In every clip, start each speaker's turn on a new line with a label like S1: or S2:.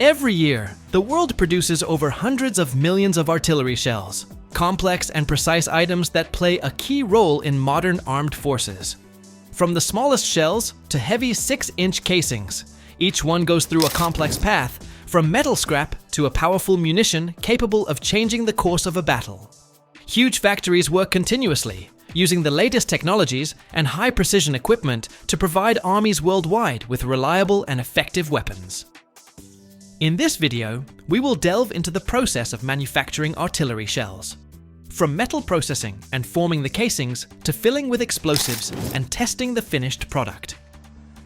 S1: Every year, the world produces over hundreds of millions of artillery shells, complex and precise items that play a key role in modern armed forces. From the smallest shells to heavy 6-inch casings, each one goes through a complex path, from metal scrap to a powerful munition capable of changing the course of a battle. Huge factories work continuously, using the latest technologies and high-precision equipment to provide armies worldwide with reliable and effective weapons. In this video, we will delve into the process of manufacturing artillery shells. From metal processing and forming the casings to filling with explosives and testing the finished product.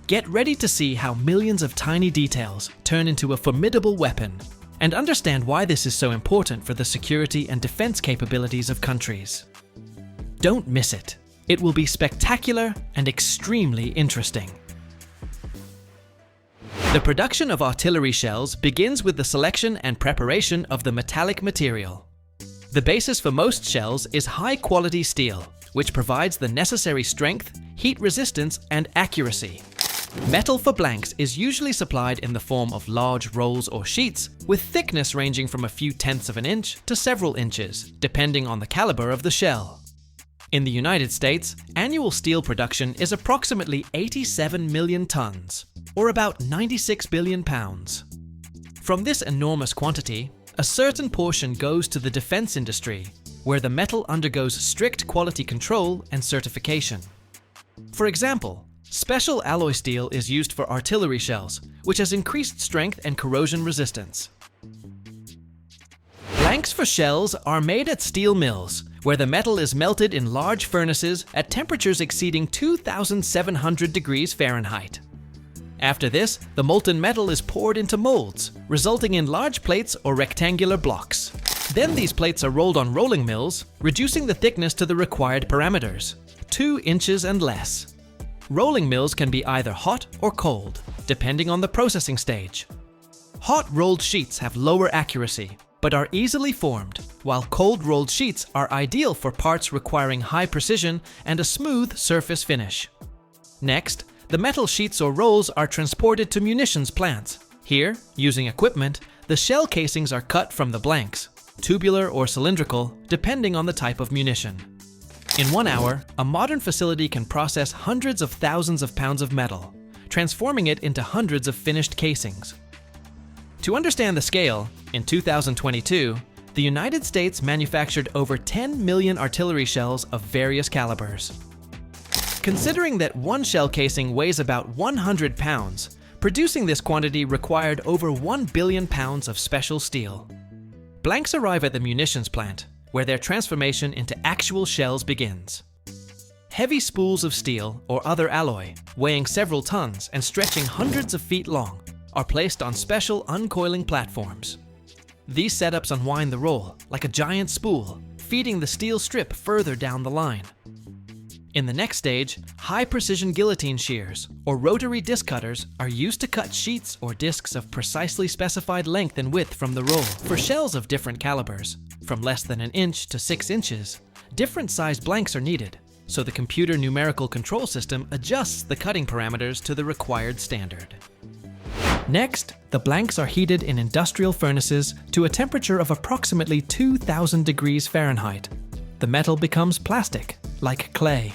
S1: Get ready to see how millions of tiny details turn into a formidable weapon, and understand why this is so important for the security and defense capabilities of countries. Don't miss it. It will be spectacular and extremely interesting. The production of artillery shells begins with the selection and preparation of the metallic material. The basis for most shells is high-quality steel, which provides the necessary strength, heat resistance, and accuracy. Metal for blanks is usually supplied in the form of large rolls or sheets, with thickness ranging from a few tenths of an inch to several inches, depending on the caliber of the shell. In the United States, annual steel production is approximately 87 million tons, or about 96 billion pounds. From this enormous quantity, a certain portion goes to the defense industry, where the metal undergoes strict quality control and certification. For example, special alloy steel is used for artillery shells, which has increased strength and corrosion resistance. Blanks for shells are made at steel mills, where the metal is melted in large furnaces at temperatures exceeding 2,700 degrees Fahrenheit. After this, the molten metal is poured into molds, resulting in large plates or rectangular blocks. Then these plates are rolled on rolling mills, reducing the thickness to the required parameters, 2 inches and less. Rolling mills can be either hot or cold, depending on the processing stage. Hot rolled sheets have lower accuracy, but are easily formed, while cold rolled sheets are ideal for parts requiring high precision and a smooth surface finish. Next, the metal sheets or rolls are transported to munitions plants. Here, using equipment, the shell casings are cut from the blanks, tubular or cylindrical, depending on the type of munition. In 1 hour, a modern facility can process hundreds of thousands of pounds of metal, transforming it into hundreds of finished casings. To understand the scale, in 2022, the United States manufactured over 10 million artillery shells of various calibers. Considering that one shell casing weighs about 100 pounds, producing this quantity required over 1 billion pounds of special steel. Blanks arrive at the munitions plant, where their transformation into actual shells begins. Heavy spools of steel or other alloy, weighing several tons and stretching hundreds of feet long, are placed on special uncoiling platforms. These setups unwind the roll like a giant spool, feeding the steel strip further down the line. In the next stage, high-precision guillotine shears, or rotary disc cutters, are used to cut sheets or discs of precisely specified length and width from the roll. For shells of different calibers, from less than an inch to 6 inches, different sized blanks are needed, so the computer numerical control system adjusts the cutting parameters to the required standard. Next, the blanks are heated in industrial furnaces to a temperature of approximately 2,000 degrees Fahrenheit. The metal becomes plastic, like clay.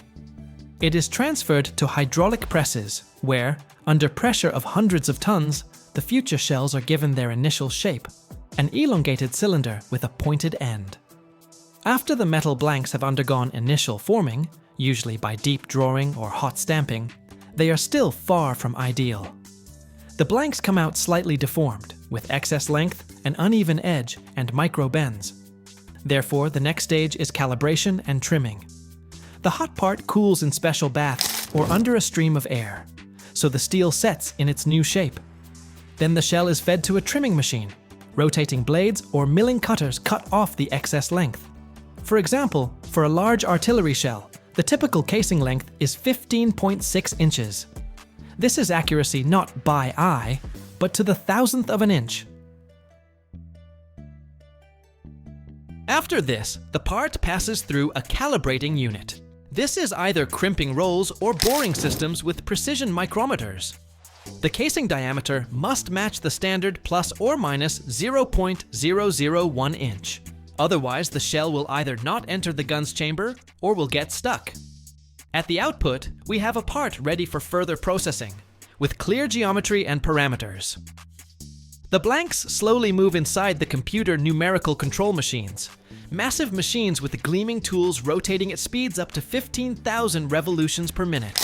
S1: It is transferred to hydraulic presses, where, under pressure of hundreds of tons, the future shells are given their initial shape, an elongated cylinder with a pointed end. After the metal blanks have undergone initial forming, usually by deep drawing or hot stamping, they are still far from ideal. The blanks come out slightly deformed, with excess length, an uneven edge, and micro bends. Therefore, the next stage is calibration and trimming. The hot part cools in special baths or under a stream of air, so the steel sets in its new shape. Then the shell is fed to a trimming machine. Rotating blades or milling cutters cut off the excess length. For example, for a large artillery shell, the typical casing length is 15.6 inches. This is accuracy not by eye, but to the thousandth of an inch. After this, the part passes through a calibrating unit. This is either crimping rolls or boring systems with precision micrometers. The casing diameter must match the standard plus or minus 0.001 inch. Otherwise, the shell will either not enter the gun's chamber or will get stuck. At the output, we have a part ready for further processing, with clear geometry and parameters. The blanks slowly move inside the computer numerical control machines, massive machines with gleaming tools rotating at speeds up to 15,000 revolutions per minute.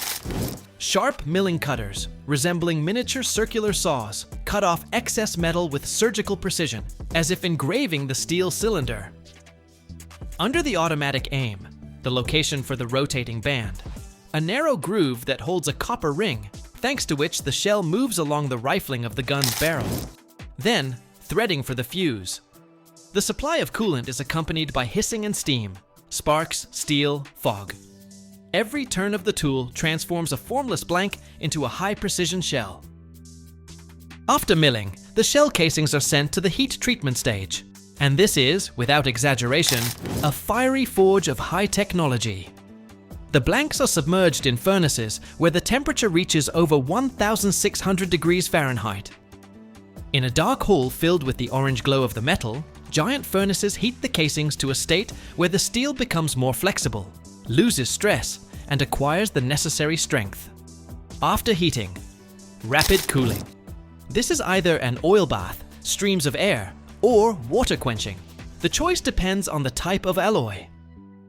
S1: Sharp milling cutters, resembling miniature circular saws, cut off excess metal with surgical precision, as if engraving the steel cylinder. Under the automatic aim, the location for the rotating band, a narrow groove that holds a copper ring, thanks to which the shell moves along the rifling of the gun's barrel. Then, threading for the fuse. The supply of coolant is accompanied by hissing and steam, sparks, steel, fog. Every turn of the tool transforms a formless blank into a high-precision shell. After milling, the shell casings are sent to the heat treatment stage. And this is, without exaggeration, a fiery forge of high technology. The blanks are submerged in furnaces where the temperature reaches over 1,600 degrees Fahrenheit. In a dark hall filled with the orange glow of the metal, giant furnaces heat the casings to a state where the steel becomes more flexible, loses stress, and acquires the necessary strength. After heating, rapid cooling. This is either an oil bath, streams of air, or water quenching. The choice depends on the type of alloy.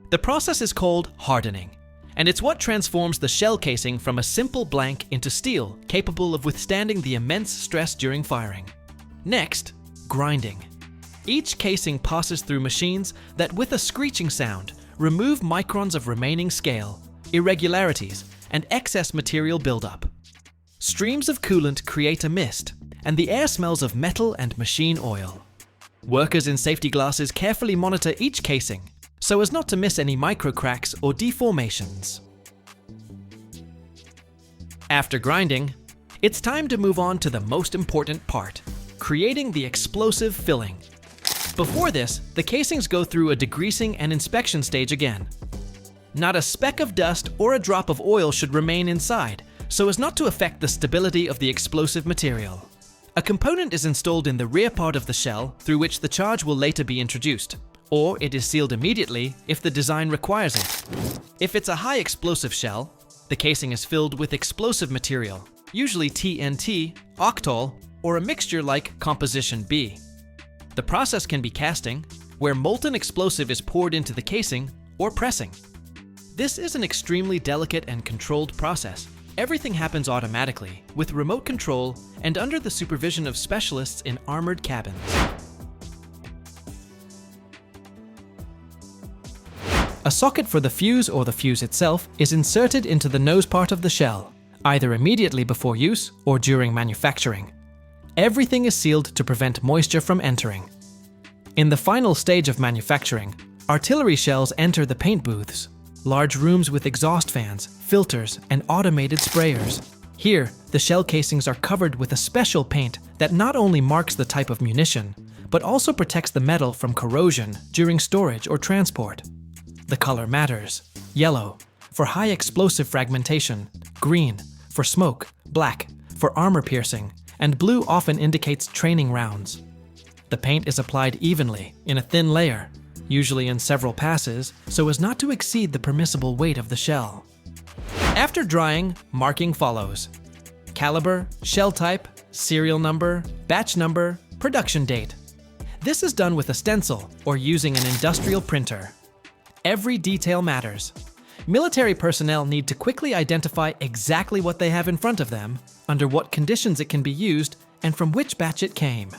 S1: The process is called hardening, and it's what transforms the shell casing from a simple blank into steel capable of withstanding the immense stress during firing. Next, grinding. Each casing passes through machines that, with a screeching sound, remove microns of remaining scale, irregularities, and excess material buildup. Streams of coolant create a mist, and the air smells of metal and machine oil. Workers in safety glasses carefully monitor each casing, so as not to miss any micro cracks or deformations. After grinding, it's time to move on to the most important part, creating the explosive filling. Before this, the casings go through a degreasing and inspection stage again. Not a speck of dust or a drop of oil should remain inside, so as not to affect the stability of the explosive material. A component is installed in the rear part of the shell through which the charge will later be introduced, or it is sealed immediately if the design requires it. If it's a high explosive shell, the casing is filled with explosive material, usually TNT, octol, or a mixture like Composition B. The process can be casting, where molten explosive is poured into the casing, or pressing. This is an extremely delicate and controlled process. Everything happens automatically, with remote control and under the supervision of specialists in armored cabins. A socket for the fuse or the fuse itself is inserted into the nose part of the shell, either immediately before use or during manufacturing. Everything is sealed to prevent moisture from entering. In the final stage of manufacturing, artillery shells enter the paint booths, large rooms with exhaust fans, filters, and automated sprayers. Here, the shell casings are covered with a special paint that not only marks the type of munition, but also protects the metal from corrosion during storage or transport. The color matters. Yellow, for high explosive fragmentation, green, for smoke, black, for armor piercing, and blue often indicates training rounds. The paint is applied evenly, in a thin layer, usually in several passes, so as not to exceed the permissible weight of the shell. After drying, marking follows. Caliber, shell type, serial number, batch number, production date. This is done with a stencil or using an industrial printer. Every detail matters. Military personnel need to quickly identify exactly what they have in front of them, under what conditions it can be used, and from which batch it came.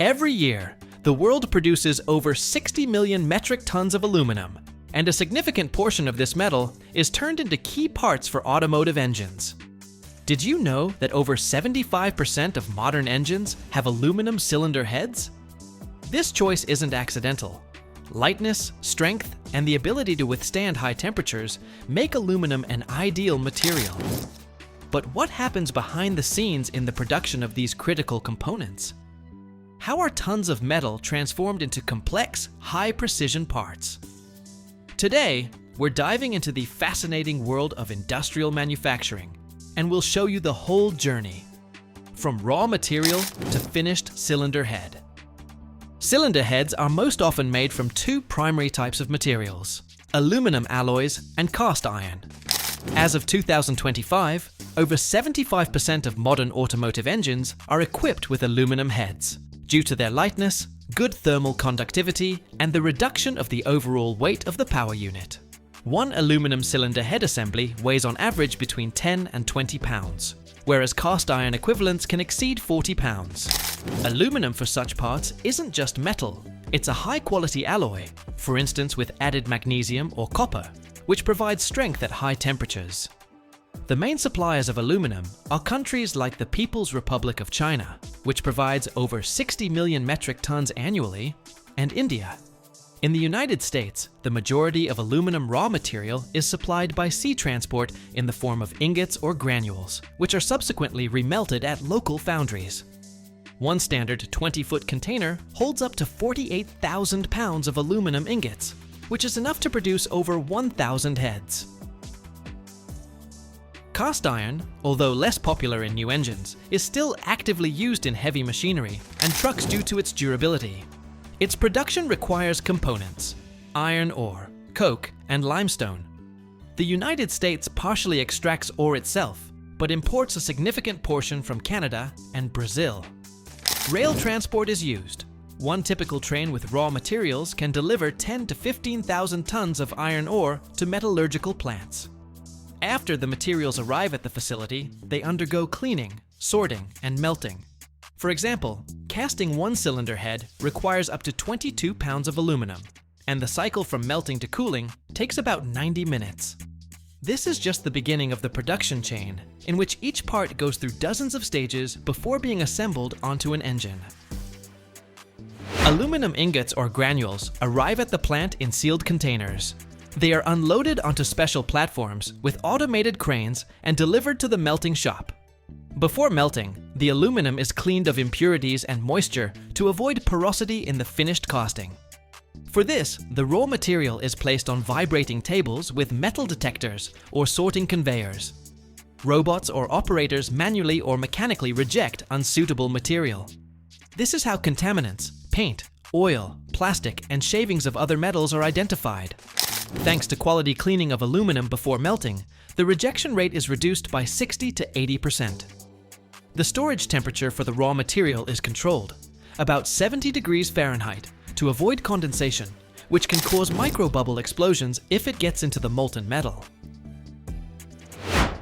S1: Every year, the world produces over 60 million metric tons of aluminum, and a significant portion of this metal is turned into key parts for automotive engines. Did you know that over 75% of modern engines have aluminum cylinder heads? This choice isn't accidental. Lightness, strength, and the ability to withstand high temperatures make aluminum an ideal material. But what happens behind the scenes in the production of these critical components? How are tons of metal transformed into complex, high-precision parts? Today, we're diving into the fascinating world of industrial manufacturing, and we'll show you the whole journey, from raw material to finished cylinder head. Cylinder heads are most often made from two primary types of materials: aluminum alloys and cast iron. As of 2025, over 75% of modern automotive engines are equipped with aluminum heads, due to their lightness, good thermal conductivity, and the reduction of the overall weight of the power unit. One aluminum cylinder head assembly weighs on average between 10 and 20 pounds, whereas cast iron equivalents can exceed 40 pounds. Aluminum for such parts isn't just metal, it's a high-quality alloy, for instance with added magnesium or copper, which provides strength at high temperatures. The main suppliers of aluminum are countries like the People's Republic of China, which provides over 60 million metric tons annually, and India. In the United States, the majority of aluminum raw material is supplied by sea transport in the form of ingots or granules, which are subsequently remelted at local foundries. One standard 20-foot container holds up to 48,000 pounds of aluminum ingots, which is enough to produce over 1,000 heads. Cast iron, although less popular in new engines, is still actively used in heavy machinery and trucks due to its durability. Its production requires components: iron ore, coke, and limestone. The United States partially extracts ore itself, but imports a significant portion from Canada and Brazil. Rail transport is used. One typical train with raw materials can deliver 10 to 15,000 tons of iron ore to metallurgical plants. After the materials arrive at the facility, they undergo cleaning, sorting, and melting. For example, casting one cylinder head requires up to 22 pounds of aluminum, and the cycle from melting to cooling takes about 90 minutes. This is just the beginning of the production chain, in which each part goes through dozens of stages before being assembled onto an engine. Aluminum ingots or granules arrive at the plant in sealed containers. They are unloaded onto special platforms with automated cranes and delivered to the melting shop. Before melting, the aluminum is cleaned of impurities and moisture to avoid porosity in the finished casting. For this, the raw material is placed on vibrating tables with metal detectors or sorting conveyors. Robots or operators manually or mechanically reject unsuitable material. This is how contaminants, paint, oil, plastic, and shavings of other metals are identified. Thanks to quality cleaning of aluminum before melting, the rejection rate is reduced by 60 to 80%. The storage temperature for the raw material is controlled, about 70 degrees Fahrenheit, to avoid condensation, which can cause microbubble explosions if it gets into the molten metal.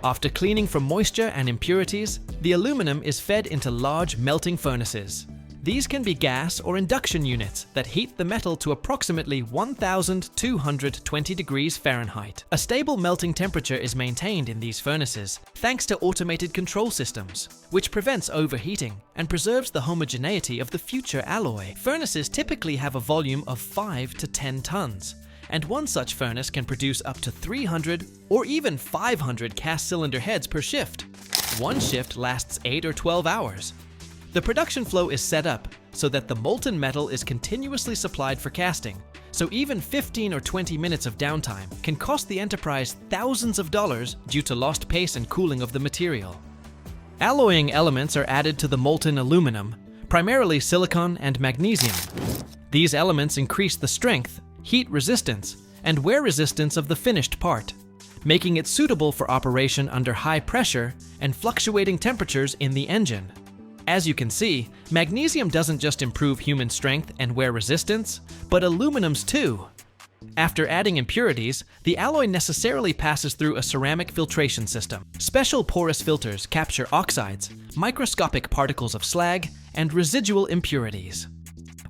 S1: After cleaning from moisture and impurities, the aluminum is fed into large melting furnaces. These can be gas or induction units that heat the metal to approximately 1,220 degrees Fahrenheit. A stable melting temperature is maintained in these furnaces thanks to automated control systems, which prevents overheating and preserves the homogeneity of the future alloy. Furnaces typically have a volume of 5 to 10 tons, and one such furnace can produce up to 300 or even 500 cast cylinder heads per shift. One shift lasts 8 or 12 hours. The production flow is set up so that the molten metal is continuously supplied for casting, so even 15 or 20 minutes of downtime can cost the enterprise thousands of dollars due to lost pace and cooling of the material. Alloying elements are added to the molten aluminum, primarily silicon and magnesium. These elements increase the strength, heat resistance, and wear resistance of the finished part, making it suitable for operation under high pressure and fluctuating temperatures in the engine. As you can see, magnesium doesn't just improve human strength and wear resistance, but aluminum's too. After adding impurities, the alloy necessarily passes through a ceramic filtration system. Special porous filters capture oxides, microscopic particles of slag, and residual impurities.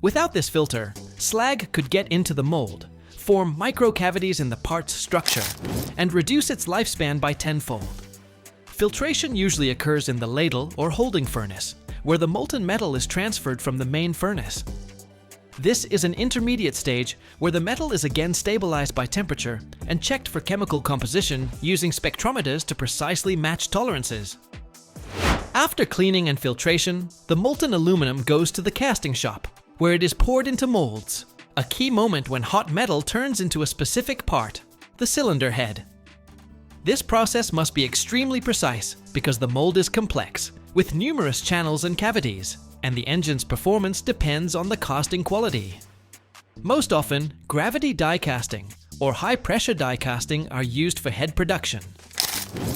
S1: Without this filter, slag could get into the mold, form microcavities in the part's structure, and reduce its lifespan by tenfold. Filtration usually occurs in the ladle or holding furnace, where the molten metal is transferred from the main furnace. This is an intermediate stage where the metal is again stabilized by temperature and checked for chemical composition using spectrometers to precisely match tolerances. After cleaning and filtration, the molten aluminum goes to the casting shop, where it is poured into molds, a key moment when hot metal turns into a specific part, the cylinder head. This process must be extremely precise because the mold is complex, with numerous channels and cavities, and the engine's performance depends on the casting quality. Most often, gravity die casting or high-pressure die casting are used for head production.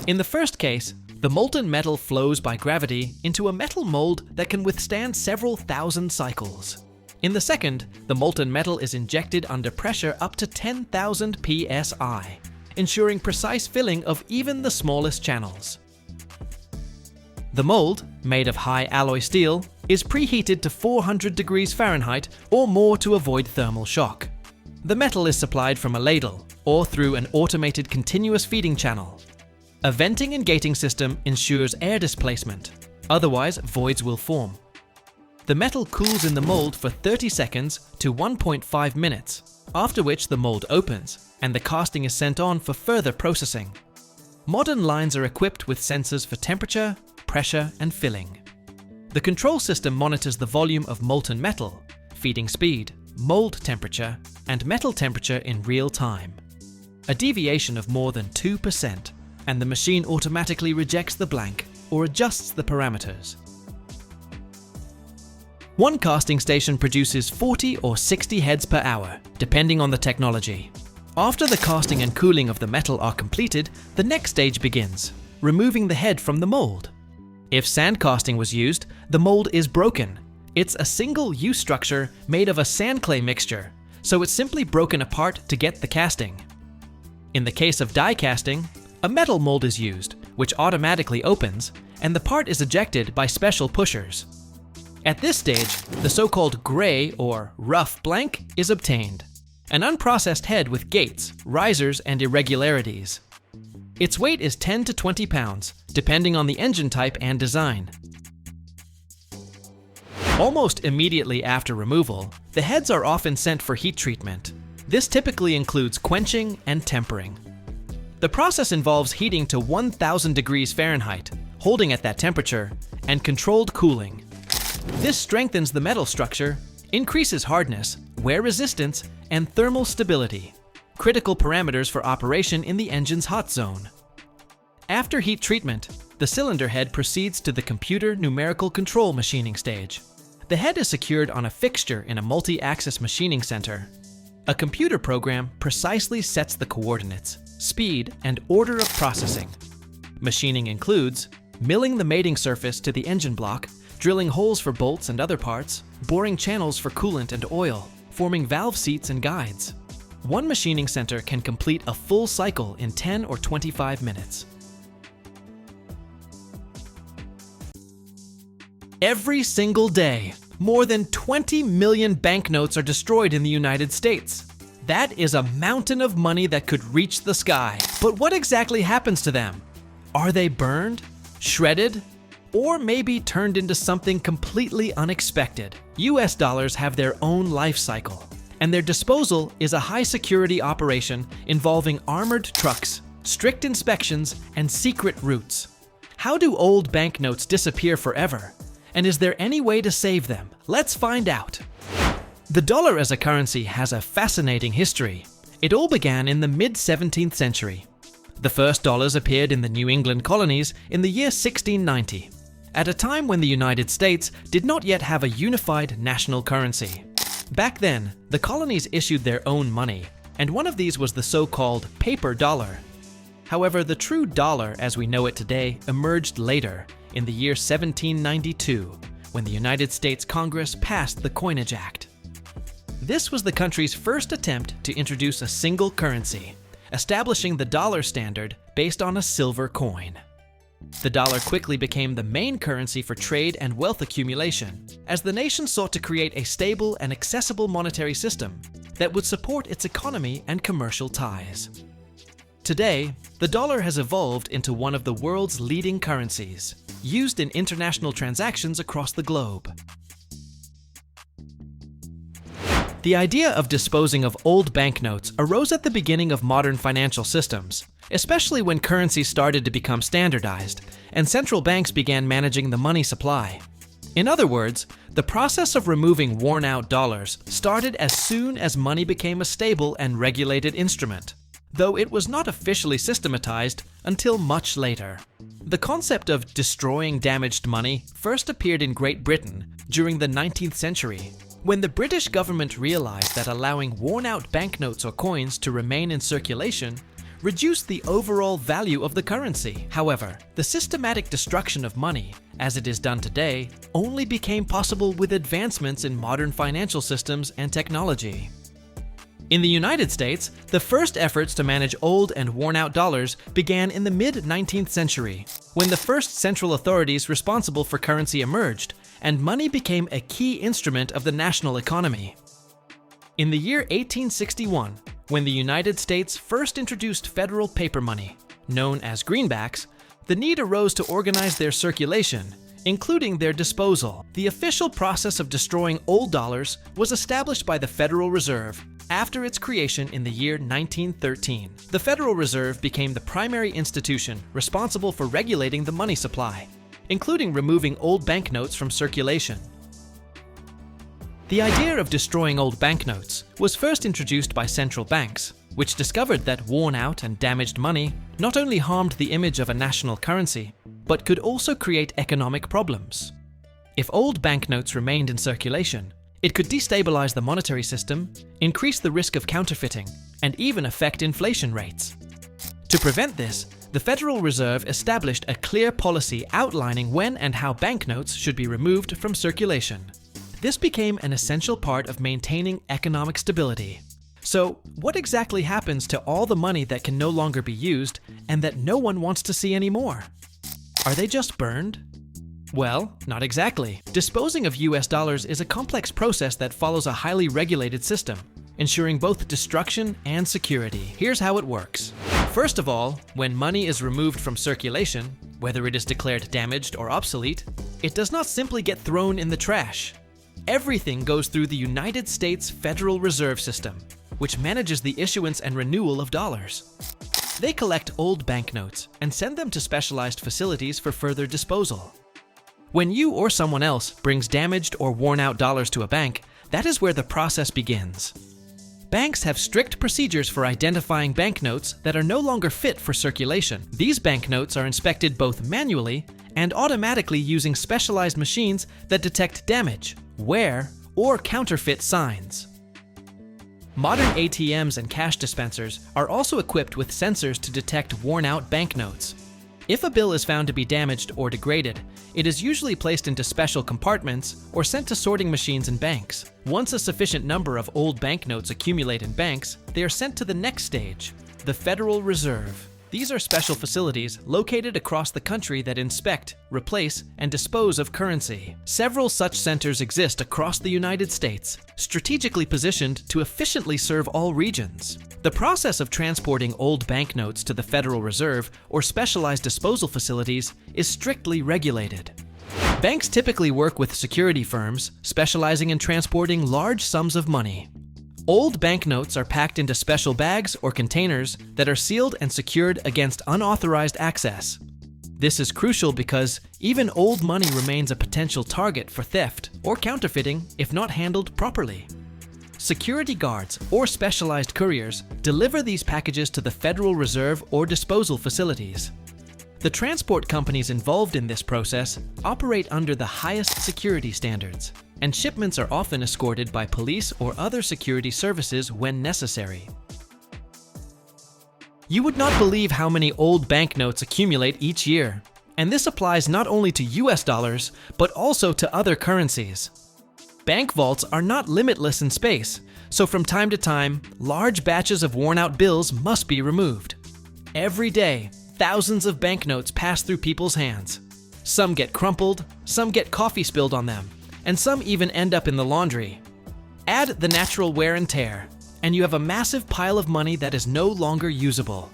S1: In the first case, the molten metal flows by gravity into a metal mold that can withstand several thousand cycles. In the second, the molten metal is injected under pressure up to 10,000 psi, ensuring precise filling of even the smallest channels. The mold, made of high alloy steel, is preheated to 400 degrees Fahrenheit or more to avoid thermal shock. The metal is supplied from a ladle or through an automated continuous feeding channel. A venting and gating system ensures air displacement, otherwise voids will form. The metal cools in the mold for 30 seconds to 1.5 minutes, after which the mold opens and the casting is sent on for further processing. Modern lines are equipped with sensors for temperature, pressure, and filling. The control system monitors the volume of molten metal, feeding speed, mold temperature, and metal temperature in real time. A deviation of more than 2%, and the machine automatically rejects the blank or adjusts the parameters. One casting station produces 40 or 60 heads per hour, depending on the technology. After the casting and cooling of the metal are completed, the next stage begins, removing the head from the mold. If sand casting was used, the mold is broken. It's a single-use structure made of a sand-clay mixture, so it's simply broken apart to get the casting. In the case of die casting, a metal mold is used, which automatically opens, and the part is ejected by special pushers. At this stage, the so-called gray or rough blank is obtained, an unprocessed head with gates, risers, and irregularities. Its weight is 10 to 20 pounds, depending on the engine type and design. Almost immediately after removal, the heads are often sent for heat treatment. This typically includes quenching and tempering. The process involves heating to 1,000 degrees Fahrenheit, holding at that temperature, and controlled cooling. This strengthens the metal structure, increases hardness, wear resistance, and thermal stability, critical parameters for operation in the engine's hot zone. After heat treatment, the cylinder head proceeds to the computer numerical control machining stage. The head is secured on a fixture in a multi-axis machining center. A computer program precisely sets the coordinates, speed, and order of processing. Machining includes milling the mating surface to the engine block, drilling holes for bolts and other parts, boring channels for coolant and oil, forming valve seats and guides. One machining center can complete a full cycle in 10 or 25 minutes. Every single day, more than 20 million banknotes are destroyed in the United States. That is a mountain of money that could reach the sky. But what exactly happens to them? Are they burned, shredded, or maybe turned into something completely unexpected? US dollars have their own life cycle, and their disposal is a high-security operation involving armored trucks, strict inspections, and secret routes. How do old banknotes disappear forever? And is there any way to save them? Let's find out. The dollar as a currency has a fascinating history. It all began in the mid-17th century. The first dollars appeared in the New England colonies in the year 1690, at a time when the United States did not yet have a unified national currency. Back then, the colonies issued their own money, and one of these was the so-called paper dollar. However, the true dollar as we know it today emerged later, in the year 1792, when the United States Congress passed the Coinage Act. This was the country's first attempt to introduce a single currency, establishing the dollar standard based on a silver coin. The dollar quickly became the main currency for trade and wealth accumulation, as the nation sought to create a stable and accessible monetary system that would support its economy and commercial ties. Today, the dollar has evolved into one of the world's leading currencies, used in international transactions across the globe. The idea of disposing of old banknotes arose at the beginning of modern financial systems, especially when currencies started to become standardized and central banks began managing the money supply. In other words, the process of removing worn-out dollars started as soon as money became a stable and regulated instrument, though it was not officially systematized until much later. The concept of destroying damaged money first appeared in Great Britain during the 19th century, when the British government realized that allowing worn-out banknotes or coins to remain in circulation reduced the overall value of the currency. However, the systematic destruction of money, as it is done today, only became possible with advancements in modern financial systems and technology. In the United States, the first efforts to manage old and worn-out dollars began in the mid-19th century, when the first central authorities responsible for currency emerged, and money became a key instrument of the national economy. In the year 1861, when the United States first introduced federal paper money, known as greenbacks, the need arose to organize their circulation, including their disposal. The official process of destroying old dollars was established by the Federal Reserve after its creation in the year 1913. The Federal Reserve became the primary institution responsible for regulating the money supply, including removing old banknotes from circulation. The idea of destroying old banknotes was first introduced by central banks, which discovered that worn-out and damaged money not only harmed the image of a national currency, but could also create economic problems. If old banknotes remained in circulation, it could destabilize the monetary system, increase the risk of counterfeiting, and even affect inflation rates. To prevent this, the Federal Reserve established a clear policy outlining when and how banknotes should be removed from circulation. This became an essential part of maintaining economic stability. So, what exactly happens to all the money that can no longer be used and that no one wants to see anymore? Are they just burned? Well, not exactly. Disposing of US dollars is a complex process that follows a highly regulated system, ensuring both destruction and security. Here's how it works. First of all, when money is removed from circulation, whether it is declared damaged or obsolete, it does not simply get thrown in the trash. Everything goes through the United States Federal Reserve System, which manages the issuance and renewal of dollars. They collect old banknotes and send them to specialized facilities for further disposal. When you or someone else brings damaged or worn-out dollars to a bank, that is where the process begins. Banks have strict procedures for identifying banknotes that are no longer fit for circulation. These banknotes are inspected both manually and automatically using specialized machines that detect damage, wear, or counterfeit signs. Modern ATMs and cash dispensers are also equipped with sensors to detect worn-out banknotes. If a bill is found to be damaged or degraded, it is usually placed into special compartments or sent to sorting machines in banks. Once a sufficient number of old banknotes accumulate in banks, they are sent to the next stage, the Federal Reserve. These are special facilities located across the country that inspect, replace, and dispose of currency. Several such centers exist across the United States, strategically positioned to efficiently serve all regions. The process of transporting old banknotes to the Federal Reserve or specialized disposal facilities is strictly regulated. Banks typically work with security firms specializing in transporting large sums of money. Old banknotes are packed into special bags or containers that are sealed and secured against unauthorized access. This is crucial because even old money remains a potential target for theft or counterfeiting if not handled properly. Security guards or specialized couriers deliver these packages to the Federal Reserve or disposal facilities. The transport companies involved in this process operate under the highest security standards, and shipments are often escorted by police or other security services when necessary. You would not believe how many old banknotes accumulate each year, and this applies not only to US dollars, but also to other currencies. Bank vaults are not limitless in space, so from time to time, large batches of worn-out bills must be removed. Every day, thousands of banknotes pass through people's hands. Some get crumpled, some get coffee spilled on them, and some even end up in the laundry. Add the natural wear and tear, and you have a massive pile of money that is no longer usable.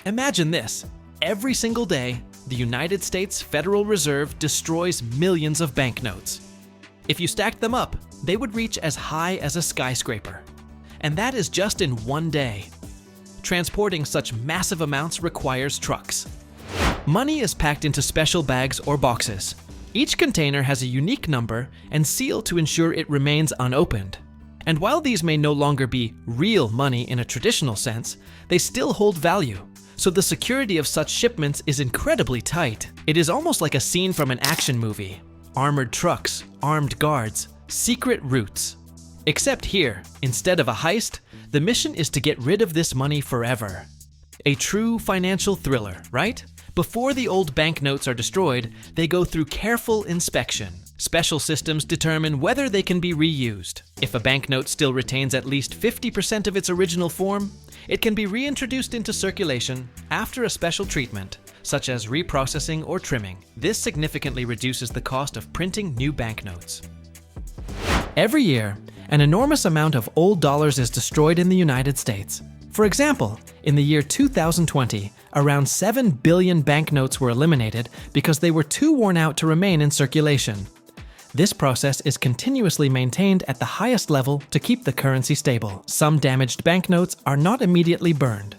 S1: Imagine this: every single day, the United States Federal Reserve destroys millions of banknotes. If you stacked them up, they would reach as high as a skyscraper. And that is just in one day. transporting such massive amounts requires trucks. Money is packed into special bags or boxes. Each container has a unique number and seal to ensure it remains unopened. And while these may no longer be real money in a traditional sense, they still hold value. So the security of such shipments is incredibly tight. It is almost like a scene from an action movie. Armored trucks, armed guards, secret routes. Except here, instead of a heist, the mission is to get rid of this money forever. A true financial thriller, right? Before the old banknotes are destroyed, they go through careful inspection. Special systems determine whether they can be reused. If a banknote still retains at least 50% of its original form, it can be reintroduced into circulation after a special treatment, such as reprocessing or trimming. This significantly reduces the cost of printing new banknotes. Every year, an enormous amount of old dollars is destroyed in the United States. For example, in the year 2020, around 7 billion banknotes were eliminated because they were too worn out to remain in circulation. This process is continuously maintained at the highest level to keep the currency stable. Some damaged banknotes are not immediately burned.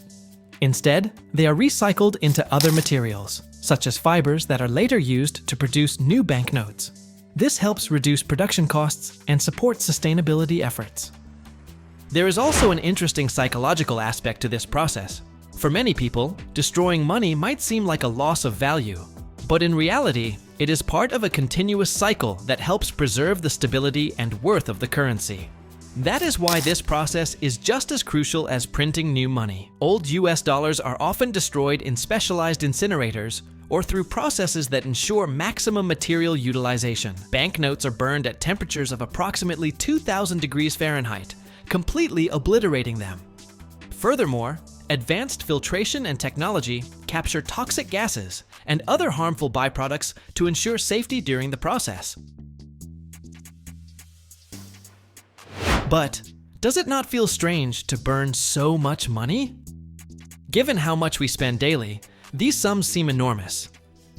S1: Instead, they are recycled into other materials, such as fibers that are later used to produce new banknotes. This helps reduce production costs and support sustainability efforts. There is also an interesting psychological aspect to this process. For many people, destroying money might seem like a loss of value, but in reality, it is part of a continuous cycle that helps preserve the stability and worth of the currency. That is why this process is just as crucial as printing new money. Old US dollars are often destroyed in specialized incinerators or through processes that ensure maximum material utilization. Banknotes are burned at temperatures of approximately 2,000 degrees Fahrenheit, completely obliterating them. Furthermore, advanced filtration and technology capture toxic gases and other harmful byproducts to ensure safety during the process. But does it not feel strange to burn so much money? Given how much we spend daily, these sums seem enormous.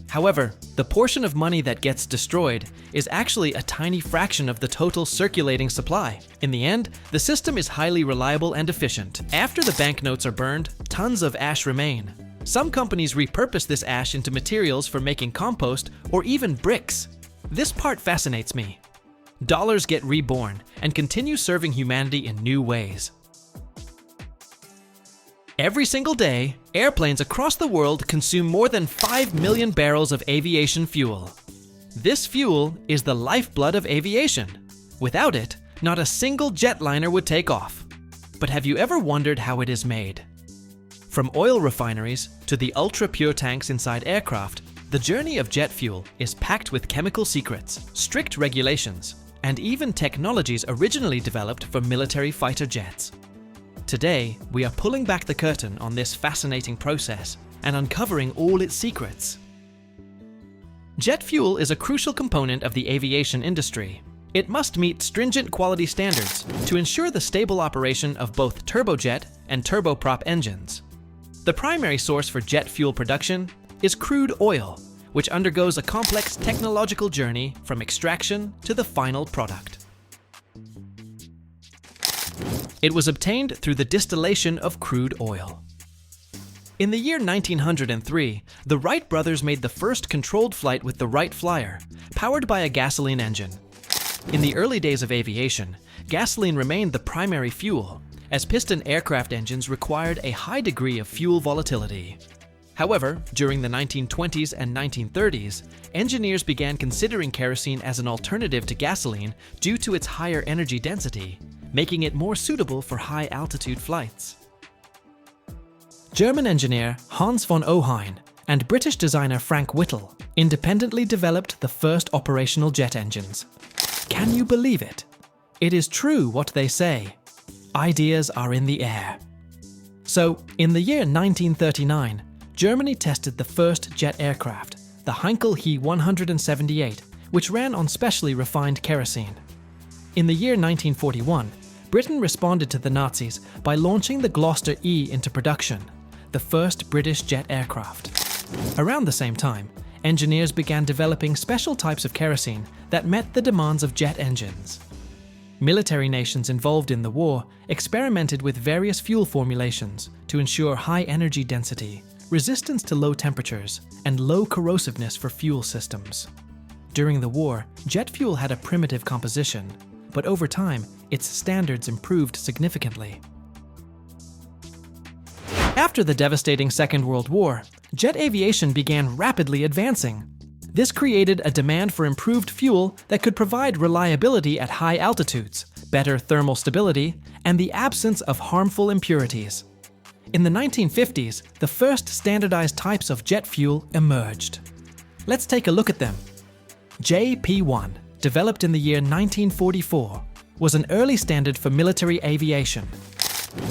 S1: However, the portion of money that gets destroyed is actually a tiny fraction of the total circulating supply. In the end, the system is highly reliable and efficient. After the banknotes are burned, tons of ash remain. Some companies repurpose this ash into materials for making compost or even bricks. This part fascinates me. Dollars get reborn and continue serving humanity in new ways. Every single day, airplanes across the world consume more than 5 million barrels of aviation fuel. This fuel is the lifeblood of aviation. Without it, not a single jetliner would take off. But have you ever wondered how it is made? From oil refineries to the ultra-pure tanks inside aircraft, the journey of jet fuel is packed with chemical secrets, strict regulations, and even technologies originally developed for military fighter jets. Today, we are pulling back the curtain on this fascinating process and uncovering all its secrets. Jet fuel is a crucial component of the aviation industry. It must meet stringent quality standards to ensure the stable operation of both turbojet and turboprop engines. The primary source for jet fuel production is crude oil, which undergoes a complex technological journey from extraction to the final product. It was obtained through the distillation of crude oil. In the year 1903, the Wright brothers made the first controlled flight with the Wright Flyer, powered by a gasoline engine. In the early days of aviation, gasoline remained the primary fuel, as piston aircraft engines required a high degree of fuel volatility. However, during the 1920s and 1930s, engineers began considering kerosene as an alternative to gasoline due to its higher energy density, making it more suitable for high-altitude flights. German engineer Hans von Ohain and British designer Frank Whittle independently developed the first operational jet engines. Can you believe it? It is true what they say. Ideas are in the air. So, in the year 1939, Germany tested the first jet aircraft, the Heinkel He 178, which ran on specially refined kerosene. In the year 1941, Britain responded to the Nazis by launching the Gloucester E into production, the first British jet aircraft. Around the same time, engineers began developing special types of kerosene that met the demands of jet engines. Military nations involved in the war experimented with various fuel formulations to ensure high energy density, resistance to low temperatures, and low corrosiveness for fuel systems. During the war, jet fuel had a primitive composition, but over time, its standards improved significantly. After the devastating Second World War, jet aviation began rapidly advancing. This created a demand for improved fuel that could provide reliability at high altitudes, better thermal stability, and the absence of harmful impurities. In the 1950s, the first standardized types of jet fuel emerged. Let's take a look at them. JP-1, developed in the year 1944, was an early standard for military aviation.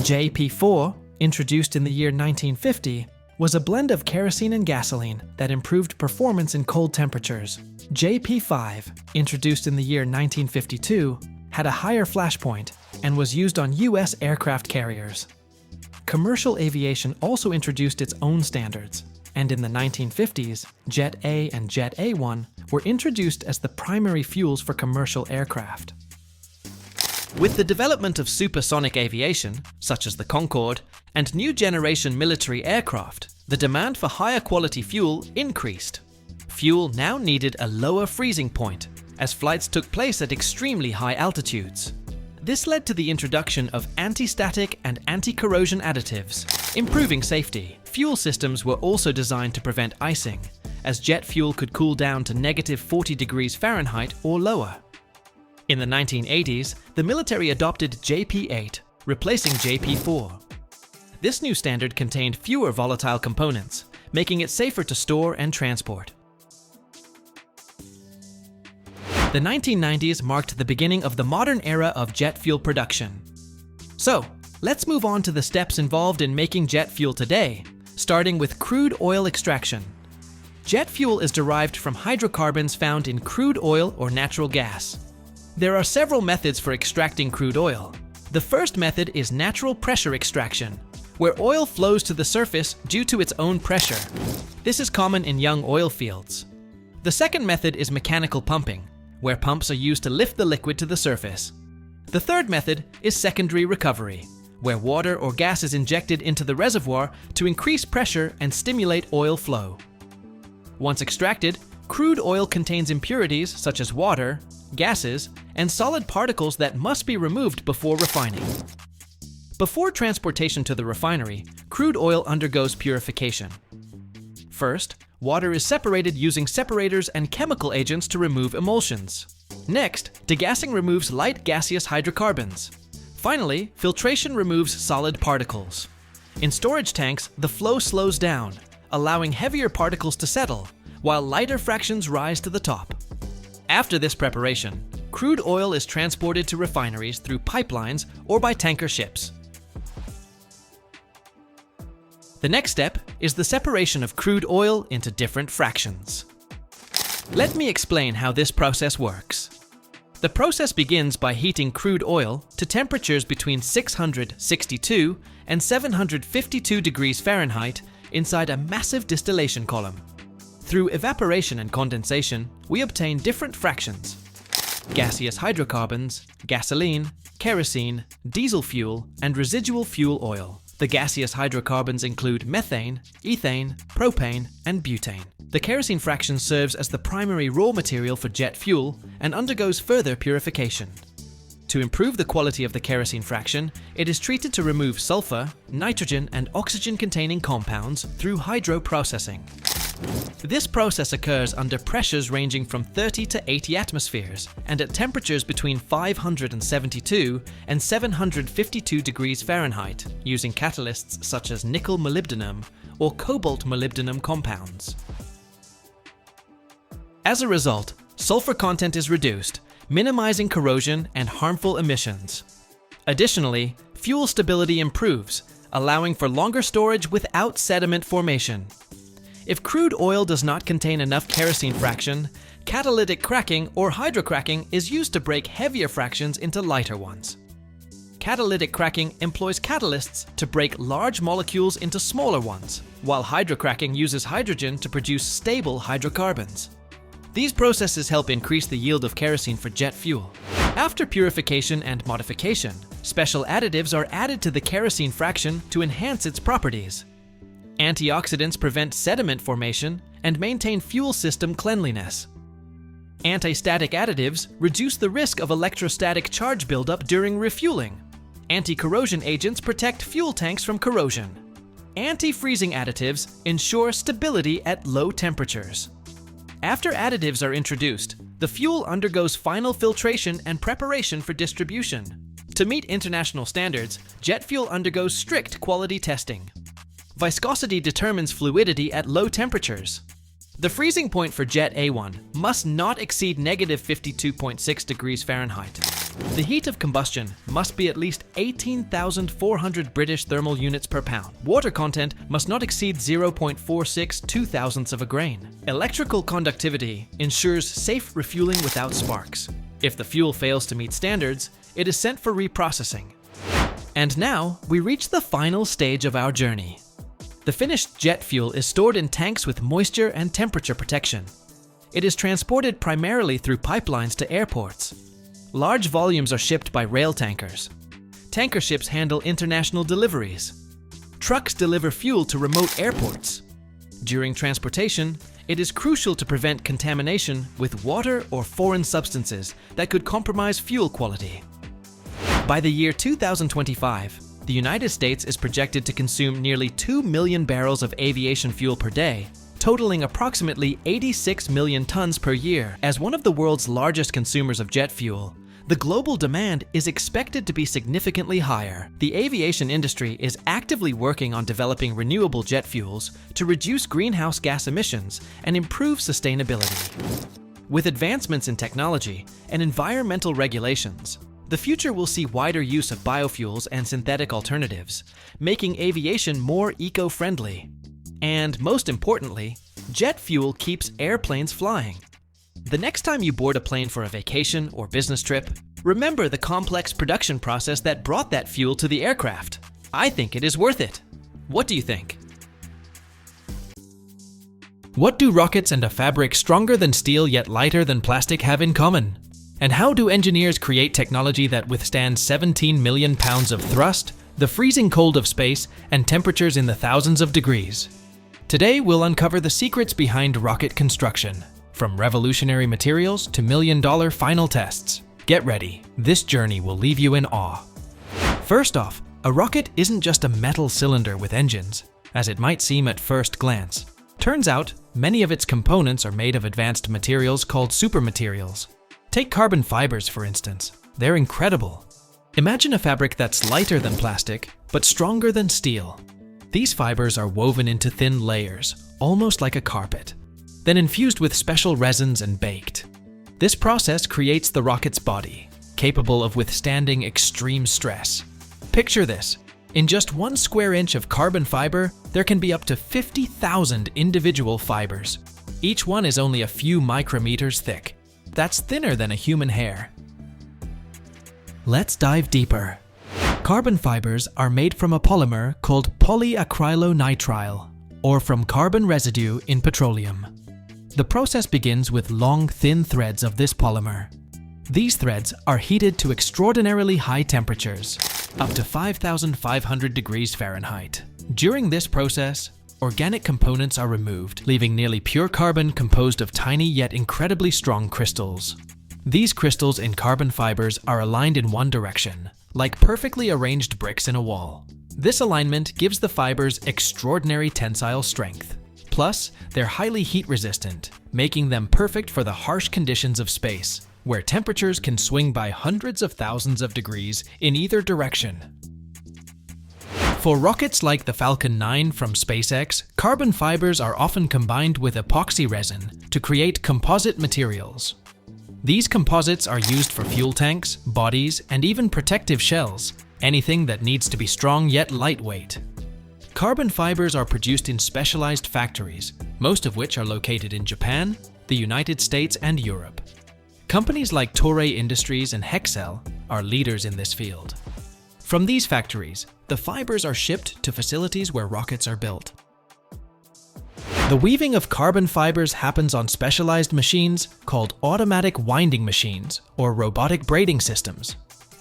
S1: JP-4, introduced in the year 1950, was a blend of kerosene and gasoline that improved performance in cold temperatures. JP-5, introduced in the year 1952, had a higher flash point and was used on U.S. aircraft carriers. Commercial aviation also introduced its own standards, and in the 1950s, Jet A and Jet A1 were introduced as the primary fuels for commercial aircraft. With the development of supersonic aviation, such as the Concorde, and new generation military aircraft, the demand for higher quality fuel increased. Fuel now needed a lower freezing point, as flights took place at extremely high altitudes. This led to the introduction of anti-static and anti-corrosion additives, improving safety. Fuel systems were also designed to prevent icing, as jet fuel could cool down to -40 degrees Fahrenheit or lower. In the 1980s, the military adopted JP-8, replacing JP-4. This new standard contained fewer volatile components, making it safer to store and transport. The 1990s marked the beginning of the modern era of jet fuel production. So, let's move on to the steps involved in making jet fuel today, starting with crude oil extraction. Jet fuel is derived from hydrocarbons found in crude oil or natural gas. There are several methods for extracting crude oil. The first method is natural pressure extraction, where oil flows to the surface due to its own pressure. This is common in young oil fields. The second method is mechanical pumping, where pumps are used to lift the liquid to the surface. The third method is secondary recovery, where water or gas is injected into the reservoir to increase pressure and stimulate oil flow. Once extracted, crude oil contains impurities such as water, gases, and solid particles that must be removed before refining. Before transportation to the refinery, crude oil undergoes purification. First, water is separated using separators and chemical agents to remove emulsions. Next, degassing removes light gaseous hydrocarbons. Finally, filtration removes solid particles. In storage tanks, the flow slows down, allowing heavier particles to settle, while lighter fractions rise to the top. After this preparation, crude oil is transported to refineries through pipelines or by tanker ships. The next step is the separation of crude oil into different fractions. Let me explain how this process works. The process begins by heating crude oil to temperatures between 662 and 752 degrees Fahrenheit inside a massive distillation column. Through evaporation and condensation, we obtain different fractions: gaseous hydrocarbons, gasoline, kerosene, diesel fuel, and residual fuel oil. The gaseous hydrocarbons include methane, ethane, propane, and butane. The kerosene fraction serves as the primary raw material for jet fuel and undergoes further purification. To improve the quality of the kerosene fraction, it is treated to remove sulfur, nitrogen, and oxygen-containing compounds through hydroprocessing. This process occurs under pressures ranging from 30 to 80 atmospheres and at temperatures between 572 and 752 degrees Fahrenheit, using catalysts such as nickel molybdenum or cobalt molybdenum compounds. As a result, sulfur content is reduced, minimizing corrosion and harmful emissions. Additionally, fuel stability improves, allowing for longer storage without sediment formation. If crude oil does not contain enough kerosene fraction, catalytic cracking or hydrocracking is used to break heavier fractions into lighter ones. Catalytic cracking employs catalysts to break large molecules into smaller ones, while hydrocracking uses hydrogen to produce stable hydrocarbons. These processes help increase the yield of kerosene for jet fuel. After purification and modification, special additives are added to the kerosene fraction to enhance its properties. Antioxidants prevent sediment formation and maintain fuel system cleanliness. Anti-static additives reduce the risk of electrostatic charge buildup during refueling. Anti-corrosion agents protect fuel tanks from corrosion. Anti-freezing additives ensure stability at low temperatures. After additives are introduced, the fuel undergoes final filtration and preparation for distribution. To meet international standards, jet fuel undergoes strict quality testing. Viscosity determines fluidity at low temperatures. The freezing point for Jet A1 must not exceed -52.6 degrees Fahrenheit. The heat of combustion must be at least 18,400 British thermal units per pound. Water content must not exceed 0.46 two-thousandths of a grain. Electrical conductivity ensures safe refueling without sparks. If the fuel fails to meet standards, it is sent for reprocessing. And now, we reach the final stage of our journey. The finished jet fuel is stored in tanks with moisture and temperature protection. It is transported primarily through pipelines to airports. Large volumes are shipped by rail tankers. Tanker ships handle international deliveries. Trucks deliver fuel to remote airports. During transportation, it is crucial to prevent contamination with water or foreign substances that could compromise fuel quality. By the year 2025, the United States is projected to consume nearly 2 million barrels of aviation fuel per day, totaling approximately 86 million tons per year. As one of the world's largest consumers of jet fuel, the global demand is expected to be significantly higher. The aviation industry is actively working on developing renewable jet fuels to reduce greenhouse gas emissions and improve sustainability. With advancements in technology and environmental regulations, the future will see wider use of biofuels and synthetic alternatives, making aviation more eco-friendly. And most importantly, jet fuel keeps airplanes flying. The next time you board a plane for a vacation or business trip, remember the complex production process that brought that fuel to the aircraft. I think it is worth it. What do you think? What do rockets and a fabric stronger than steel yet lighter than plastic have in common? And how do engineers create technology that withstands 17 million pounds of thrust, the freezing cold of space, and temperatures in the thousands of degrees? Today, we'll uncover the secrets behind rocket construction, from revolutionary materials to million-dollar final tests. Get ready, this journey will leave you in awe. First off, a rocket isn't just a metal cylinder with engines, as it might seem at first glance. Turns out, many of its components are made of advanced materials called supermaterials. Take carbon fibers, for instance. They're incredible. Imagine a fabric that's lighter than plastic, but stronger than steel. These fibers are woven into thin layers, almost like a carpet, then infused with special resins and baked. This process creates the rocket's body, capable of withstanding extreme stress. Picture this. In just 1 square inch of carbon fiber, there can be up to 50,000 individual fibers. Each one is only a few micrometers thick. That's thinner than a human hair. Let's dive deeper. Carbon fibers are made from a polymer called polyacrylonitrile, or from carbon residue in petroleum. The process begins with long, thin threads of this polymer. These threads are heated to extraordinarily high temperatures, up to 5,500 degrees Fahrenheit. During this process, organic components are removed, leaving nearly pure carbon composed of tiny yet incredibly strong crystals. These crystals in carbon fibers are aligned in one direction, like perfectly arranged bricks in a wall. This alignment gives the fibers extraordinary tensile strength. Plus, they're highly heat resistant, making them perfect for the harsh conditions of space, where temperatures can swing by hundreds of thousands of degrees in either direction. For rockets like the Falcon 9 from SpaceX, carbon fibers are often combined with epoxy resin to create composite materials. These composites are used for fuel tanks, bodies, and even protective shells, anything that needs to be strong yet lightweight. Carbon fibers are produced in specialized factories, most of which are located in Japan, the United States, and Europe. Companies like Toray Industries and Hexcel are leaders in this field. From these factories, the fibers are shipped to facilities where rockets are built. The weaving of carbon fibers happens on specialized machines called automatic winding machines or robotic braiding systems.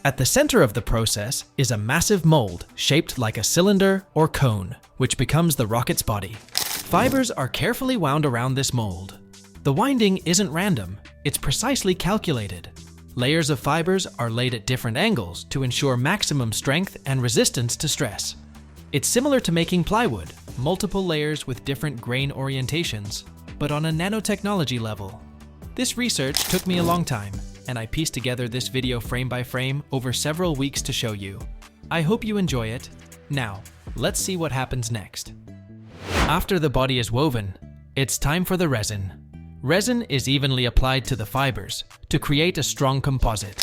S1: At the center of the process is a massive mold shaped like a cylinder or cone, which becomes the rocket's body. Fibers are carefully wound around this mold. The winding isn't random, it's precisely calculated. Layers of fibers are laid at different angles to ensure maximum strength and resistance to stress. It's similar to making plywood, multiple layers with different grain orientations, but on a nanotechnology level. This research took me a long time, and I pieced together this video frame by frame over several weeks to show you. I hope you enjoy it. Now, let's see what happens next. After the body is woven, it's time for the resin. Resin is evenly applied to the fibers to create a strong composite.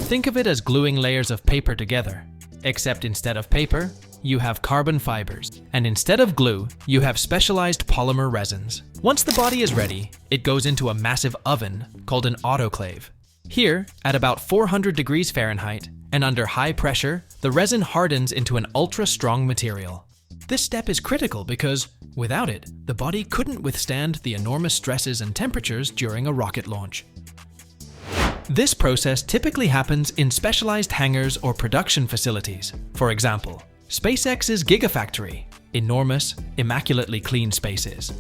S1: Think of it as gluing layers of paper together, except instead of paper, you have carbon fibers, and instead of glue, you have specialized polymer resins. Once the body is ready, it goes into a massive oven called an autoclave. Here, at about 400 degrees Fahrenheit, and under high pressure, the resin hardens into an ultra-strong material. This step is critical because, without it, the body couldn't withstand the enormous stresses and temperatures during a rocket launch. This process typically happens in specialized hangars or production facilities. For example, SpaceX's Gigafactory, enormous, immaculately clean spaces.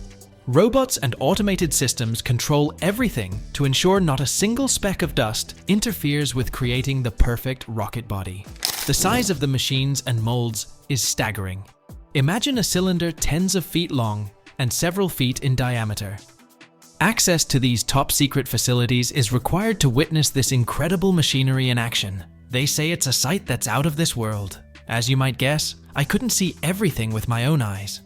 S1: Robots and automated systems control everything to ensure not a single speck of dust interferes with creating the perfect rocket body. The size of the machines and molds is staggering. Imagine a cylinder tens of feet long and several feet in diameter. Access to these top-secret facilities is required to witness this incredible machinery in action. They say it's a sight that's out of this world. As you might guess, I couldn't see everything with my own eyes.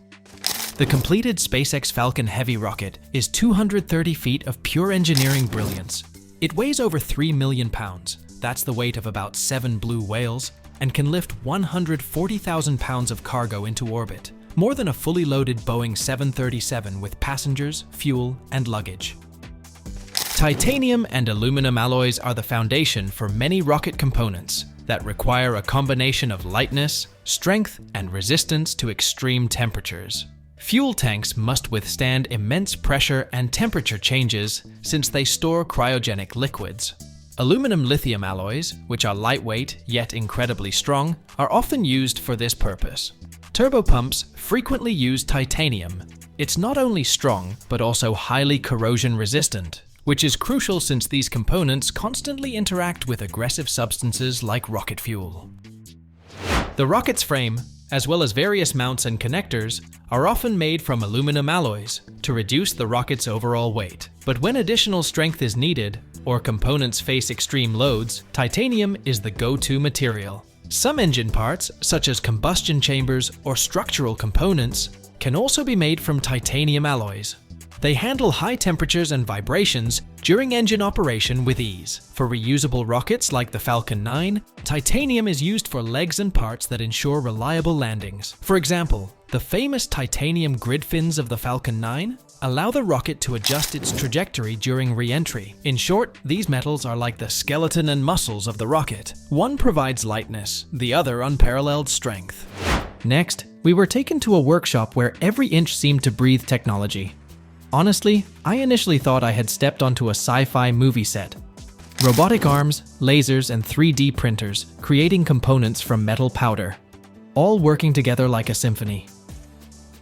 S1: The completed SpaceX Falcon Heavy rocket is 230 feet of pure engineering brilliance. It weighs over 3 million pounds, that's the weight of about 7 blue whales, and can lift 140,000 pounds of cargo into orbit, more than a fully loaded Boeing 737 with passengers, fuel, and luggage. Titanium and aluminum alloys are the foundation for many rocket components that require a combination of lightness, strength, and resistance to extreme temperatures. Fuel tanks must withstand immense pressure and temperature changes since they store cryogenic liquids. Aluminum lithium alloys, which are lightweight yet incredibly strong, are often used for this purpose. Turbopumps frequently use titanium. It's not only strong, but also highly corrosion resistant, which is crucial since these components constantly interact with aggressive substances like rocket fuel. The rocket's frame, as well as various mounts and connectors, are often made from aluminum alloys to reduce the rocket's overall weight. But when additional strength is needed, or components face extreme loads, titanium is the go-to material. Some engine parts, such as combustion chambers or structural components, can also be made from titanium alloys. They handle high temperatures and vibrations during engine operation with ease. For reusable rockets like the Falcon 9, titanium is used for legs and parts that ensure reliable landings. For example, the famous titanium grid fins of the Falcon 9 allow the rocket to adjust its trajectory during re-entry. In short, these metals are like the skeleton and muscles of the rocket. One provides lightness, the other unparalleled strength. Next, we were taken to a workshop where every inch seemed to breathe technology. Honestly, I initially thought I had stepped onto a sci-fi movie set. Robotic arms, lasers, and 3D printers creating components from metal powder, all working together like a symphony.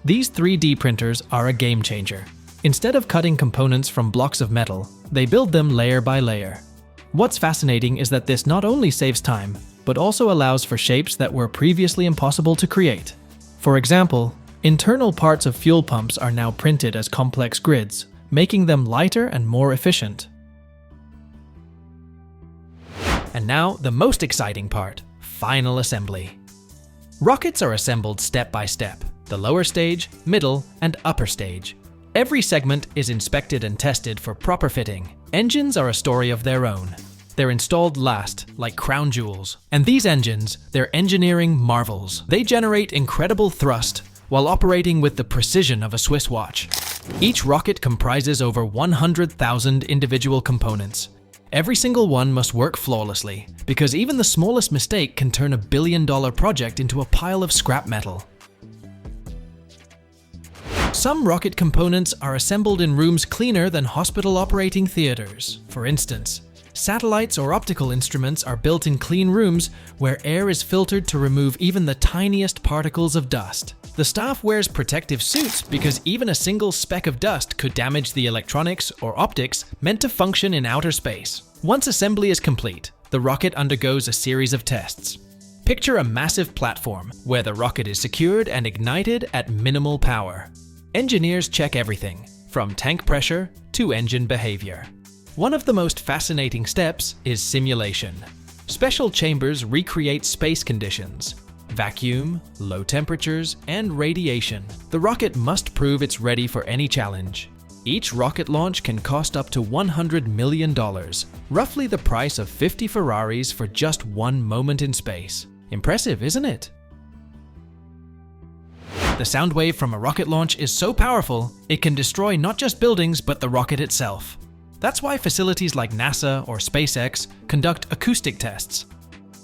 S1: These 3D printers are a game changer. Instead of cutting components from blocks of metal, they build them layer by layer. What's fascinating is that this not only saves time, but also allows for shapes that were previously impossible to create. For example, internal parts of fuel pumps are now printed as complex grids, making them lighter and more efficient. And now, the most exciting part, final assembly. Rockets are assembled step by step, the lower stage, middle, and upper stage. Every segment is inspected and tested for proper fitting. Engines are a story of their own. They're installed last, like crown jewels. And these engines, they're engineering marvels. They generate incredible thrust while operating with the precision of a Swiss watch. Each rocket comprises over 100,000 individual components. Every single one must work flawlessly, because even the smallest mistake can turn $1 billion project into a pile of scrap metal. Some rocket components are assembled in rooms cleaner than hospital operating theaters. For instance, satellites or optical instruments are built in clean rooms where air is filtered to remove even the tiniest particles of dust. The staff wears protective suits because even a single speck of dust could damage the electronics or optics meant to function in outer space. Once assembly is complete, the rocket undergoes a series of tests. Picture a massive platform where the rocket is secured and ignited at minimal power. Engineers check everything, from tank pressure to engine behavior. One of the most fascinating steps is simulation. Special chambers recreate space conditions: vacuum, low temperatures, and radiation. The rocket must prove it's ready for any challenge. Each rocket launch can cost up to $100 million, roughly the price of 50 Ferraris for just one moment in space. Impressive, isn't it? The sound wave from a rocket launch is so powerful, it can destroy not just buildings, but the rocket itself. That's why facilities like NASA or SpaceX conduct acoustic tests.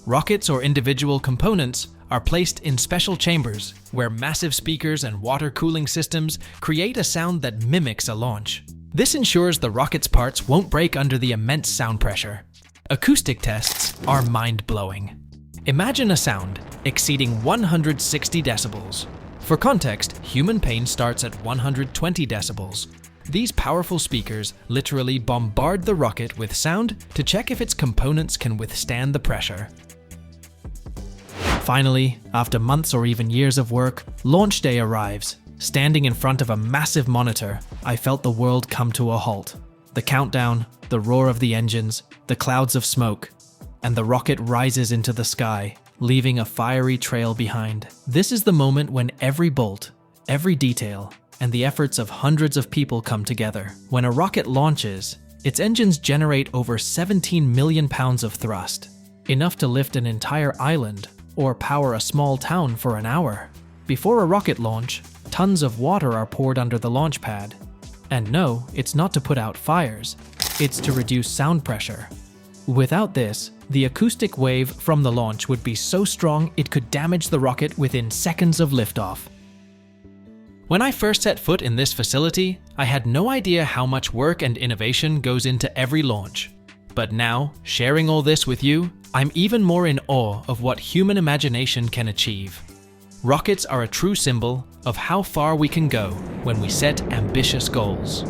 S1: Rockets or individual components are placed in special chambers where massive speakers and water cooling systems create a sound that mimics a launch. This ensures the rocket's parts won't break under the immense sound pressure. Acoustic tests are mind-blowing. Imagine a sound exceeding 160 decibels. For context, human pain starts at 120 decibels. These powerful speakers literally bombard the rocket with sound to check if its components can withstand the pressure. Finally, after months or even years of work, launch day arrives. Standing in front of a massive monitor, I felt the world come to a halt. The countdown, the roar of the engines, the clouds of smoke, and the rocket rises into the sky, leaving a fiery trail behind. This is the moment when every bolt, every detail, and the efforts of hundreds of people come together. When a rocket launches, its engines generate over 17 million pounds of thrust, enough to lift an entire island or power a small town for an hour. Before a rocket launch, tons of water are poured under the launch pad. And no, it's not to put out fires, it's to reduce sound pressure. Without this, the acoustic wave from the launch would be so strong it could damage the rocket within seconds of liftoff. When I first set foot in this facility, I had no idea how much work and innovation goes into every launch. But now, sharing all this with you, I'm even more in awe of what human imagination can achieve. Rockets are a true symbol of how far we can go when we set ambitious goals.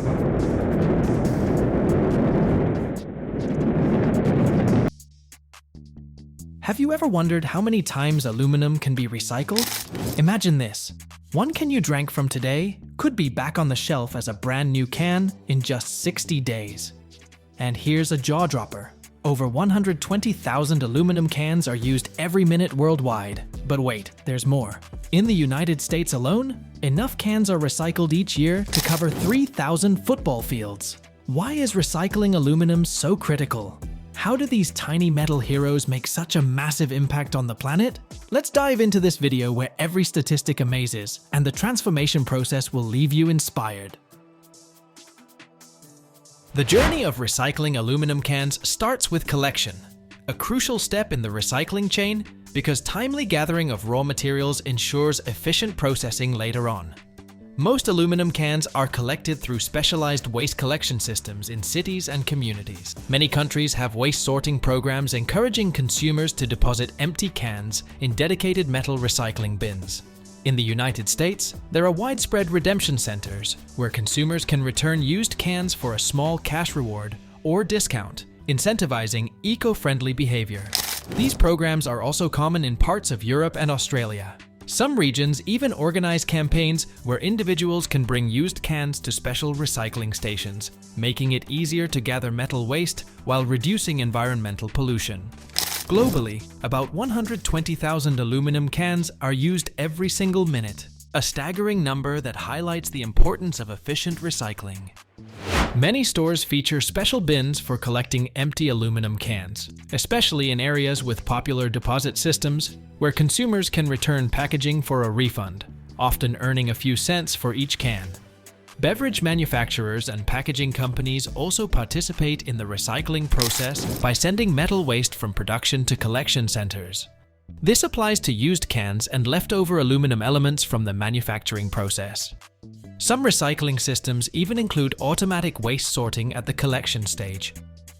S1: Have you ever wondered how many times aluminum can be recycled? Imagine this. One can you drank from today could be back on the shelf as a brand new can in just 60 days. And here's a jaw-dropper. Over 120,000 aluminum cans are used every minute worldwide. But wait, there's more. In the United States alone, enough cans are recycled each year to cover 3,000 football fields. Why is recycling aluminum so critical? How do these tiny metal heroes make such a massive impact on the planet? Let's dive into this video where every statistic amazes, and the transformation process will leave you inspired. The journey of recycling aluminum cans starts with collection, a crucial step in the recycling chain because timely gathering of raw materials ensures efficient processing later on. Most aluminum cans are collected through specialized waste collection systems in cities and communities. Many countries have waste sorting programs encouraging consumers to deposit empty cans in dedicated metal recycling bins. In the United States, there are widespread redemption centers where consumers can return used cans for a small cash reward or discount, incentivizing eco-friendly behavior. These programs are also common in parts of Europe and Australia. Some regions even organize campaigns where individuals can bring used cans to special recycling stations, making it easier to gather metal waste while reducing environmental pollution. Globally, about 120,000 aluminum cans are used every single minute, a staggering number that highlights the importance of efficient recycling. Many stores feature special bins for collecting empty aluminum cans, especially in areas with popular deposit systems where consumers can return packaging for a refund, often earning a few cents for each can. Beverage manufacturers and packaging companies also participate in the recycling process by sending metal waste from production to collection centers. This applies to used cans and leftover aluminum elements from the manufacturing process. Some recycling systems even include automatic waste sorting at the collection stage.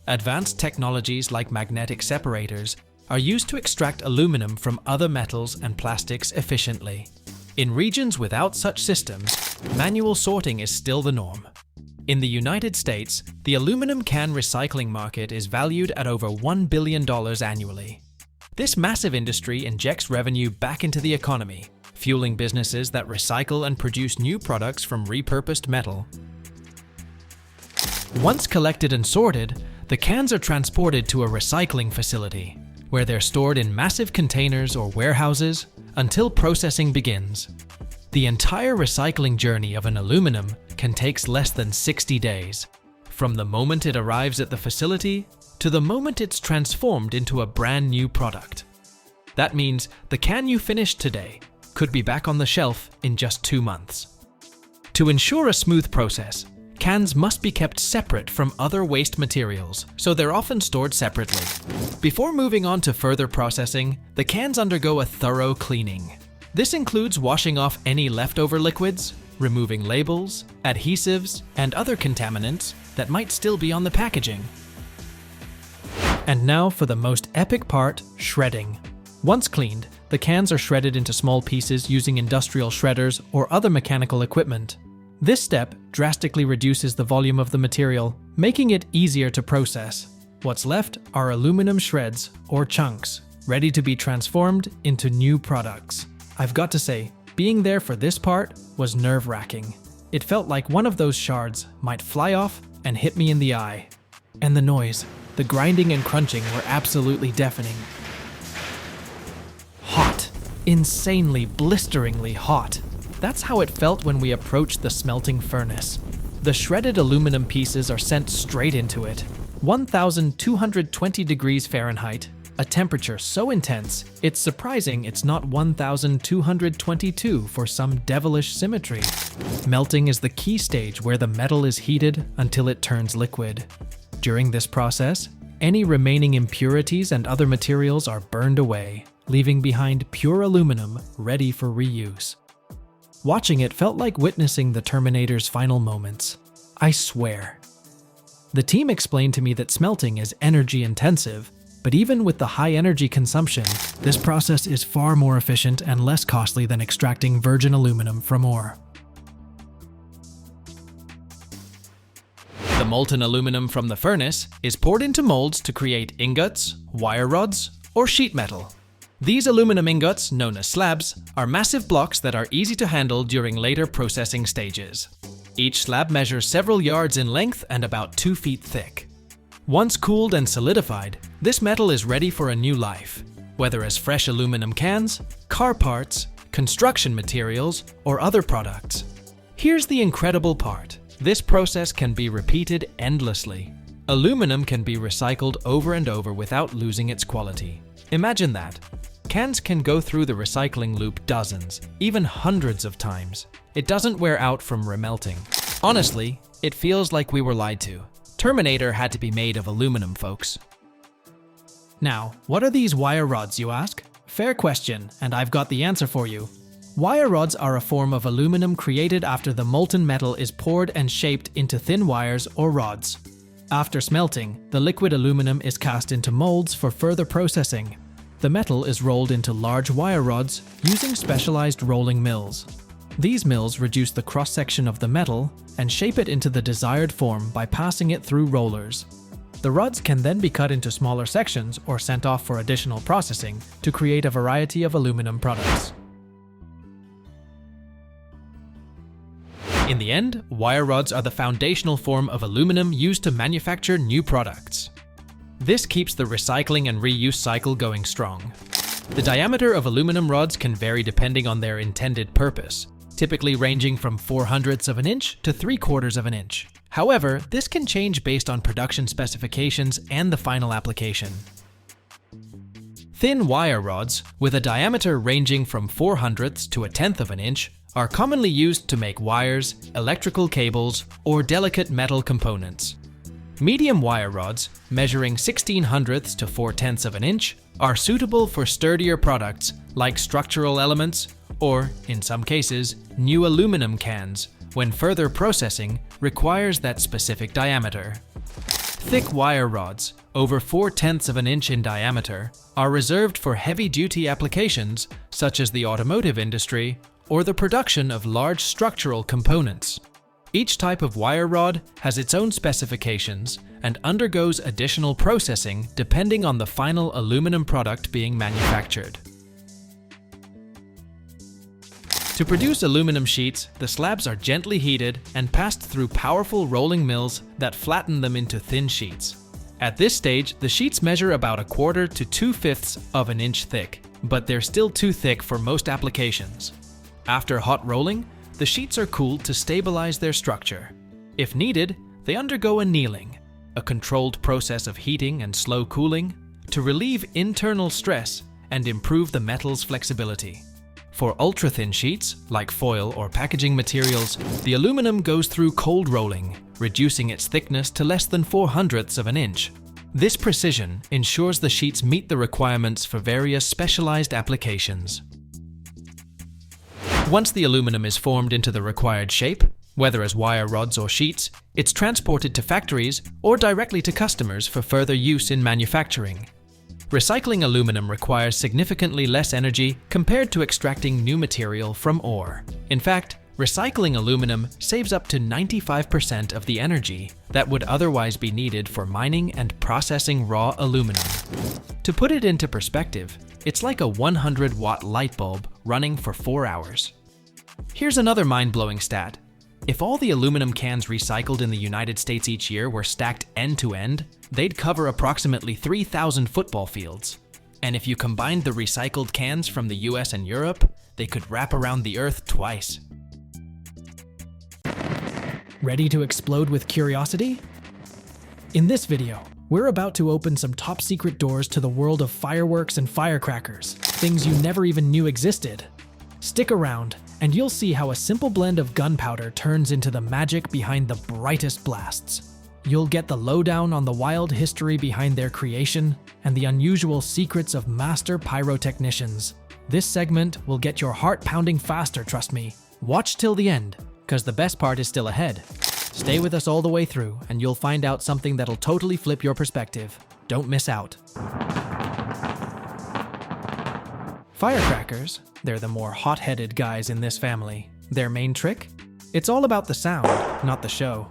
S1: Advanced technologies like magnetic separators are used to extract aluminum from other metals and plastics efficiently. In regions without such systems, manual sorting is still the norm. In the United States, the aluminum can recycling market is valued at over $1 billion annually. This massive industry injects revenue back into the economy, fueling businesses that recycle and produce new products from repurposed metal. Once collected and sorted, the cans are transported to a recycling facility, where they're stored in massive containers or warehouses until processing begins. The entire recycling journey of an aluminum can take less than 60 days, from the moment it arrives at the facility to the moment it's transformed into a brand new product. That means the can you finished today could be back on the shelf in just 2 months. To ensure a smooth process, cans must be kept separate from other waste materials, so they're often stored separately. Before moving on to further processing, the cans undergo a thorough cleaning. This includes washing off any leftover liquids, removing labels, adhesives, and other contaminants that might still be on the packaging. And now for the most epic part, shredding. Once cleaned, the cans are shredded into small pieces using industrial shredders or other mechanical equipment. This step drastically reduces the volume of the material, making it easier to process. What's left are aluminum shreds or chunks, ready to be transformed into new products. I've got to say, being there for this part was nerve-wracking. It felt like one of those shards might fly off and hit me in the eye. And the noise, the grinding and crunching were absolutely deafening. Hot. Insanely, blisteringly hot. That's how it felt when we approached the smelting furnace. The shredded aluminum pieces are sent straight into it. 1,220 degrees Fahrenheit, a temperature so intense, it's surprising it's not 1,222 for some devilish symmetry. Melting is the key stage where the metal is heated until it turns liquid. During this process, any remaining impurities and other materials are burned away, leaving behind pure aluminum ready for reuse. Watching it felt like witnessing the Terminator's final moments. I swear. The team explained to me that smelting is energy intensive, but even with the high energy consumption, this process is far more efficient and less costly than extracting virgin aluminum from ore. The molten aluminum from the furnace is poured into molds to create ingots, wire rods, or sheet metal. These aluminum ingots, known as slabs, are massive blocks that are easy to handle during later processing stages. Each slab measures several yards in length and about 2 feet thick. Once cooled and solidified, this metal is ready for a new life, whether as fresh aluminum cans, car parts, construction materials, or other products. Here's the incredible part. This process can be repeated endlessly. Aluminum can be recycled over and over without losing its quality. Imagine that. Cans can go through the recycling loop dozens, even hundreds of times. It doesn't wear out from remelting. Honestly, it feels like we were lied to. Terminator had to be made of aluminum, folks. Now, what are these wire rods, you ask? Fair question, and I've got the answer for you. Wire rods are a form of aluminum created after the molten metal is poured and shaped into thin wires or rods. After smelting, the liquid aluminum is cast into molds for further processing. The metal is rolled into large wire rods using specialized rolling mills. These mills reduce the cross-section of the metal and shape it into the desired form by passing it through rollers. The rods can then be cut into smaller sections or sent off for additional processing to create a variety of aluminum products. In the end, wire rods are the foundational form of aluminum used to manufacture new products. This keeps the recycling and reuse cycle going strong. The diameter of aluminum rods can vary depending on their intended purpose, typically ranging from 0.04 of an inch to 0.75 of an inch. However, this can change based on production specifications and the final application. Thin wire rods, with a diameter ranging from 0.04 to 1/10 of an inch, are commonly used to make wires, electrical cables, or delicate metal components. Medium wire rods, measuring 1/16 to 0.4 of an inch, are suitable for sturdier products like structural elements, or, in some cases, new aluminum cans, when further processing requires that specific diameter. Thick wire rods, over 4/10 of an inch in diameter, are reserved for heavy-duty applications such as the automotive industry or the production of large structural components. Each type of wire rod has its own specifications and undergoes additional processing depending on the final aluminum product being manufactured. To produce aluminum sheets, the slabs are gently heated and passed through powerful rolling mills that flatten them into thin sheets. At this stage, the sheets measure about 1/4 to 2/5 of an inch thick, but they're still too thick for most applications. After hot rolling, the sheets are cooled to stabilize their structure. If needed, they undergo annealing, a controlled process of heating and slow cooling to relieve internal stress and improve the metal's flexibility. For ultra-thin sheets, like foil or packaging materials, the aluminum goes through cold rolling, reducing its thickness to less than 4/100 of an inch. This precision ensures the sheets meet the requirements for various specialized applications. Once the aluminum is formed into the required shape, whether as wire rods or sheets, it's transported to factories or directly to customers for further use in manufacturing. Recycling aluminum requires significantly less energy compared to extracting new material from ore. In fact, recycling aluminum saves up to 95% of the energy that would otherwise be needed for mining and processing raw aluminum. To put it into perspective, it's like a 100-watt light bulb running for 4 hours. Here's another mind-blowing stat. If all the aluminum cans recycled in the United States each year were stacked end to end, they'd cover approximately 3,000 football fields. And if you combined the recycled cans from the US and Europe, they could wrap around the Earth twice.
S2: Ready to explode with curiosity? In this video, we're about to open some top-secret doors to the world of fireworks and firecrackers, things you never even knew existed. Stick around, and you'll see how a simple blend of gunpowder turns into the magic behind the brightest blasts. You'll get the lowdown on the wild history behind their creation and the unusual secrets of master pyrotechnicians. This segment will get your heart pounding faster, trust me. Watch till the end, because the best part is still ahead. Stay with us all the way through, and you'll find out something that'll totally flip your perspective. Don't miss out. Firecrackers, they're the more hot-headed guys in this family. Their main trick? It's all about the sound, not the show.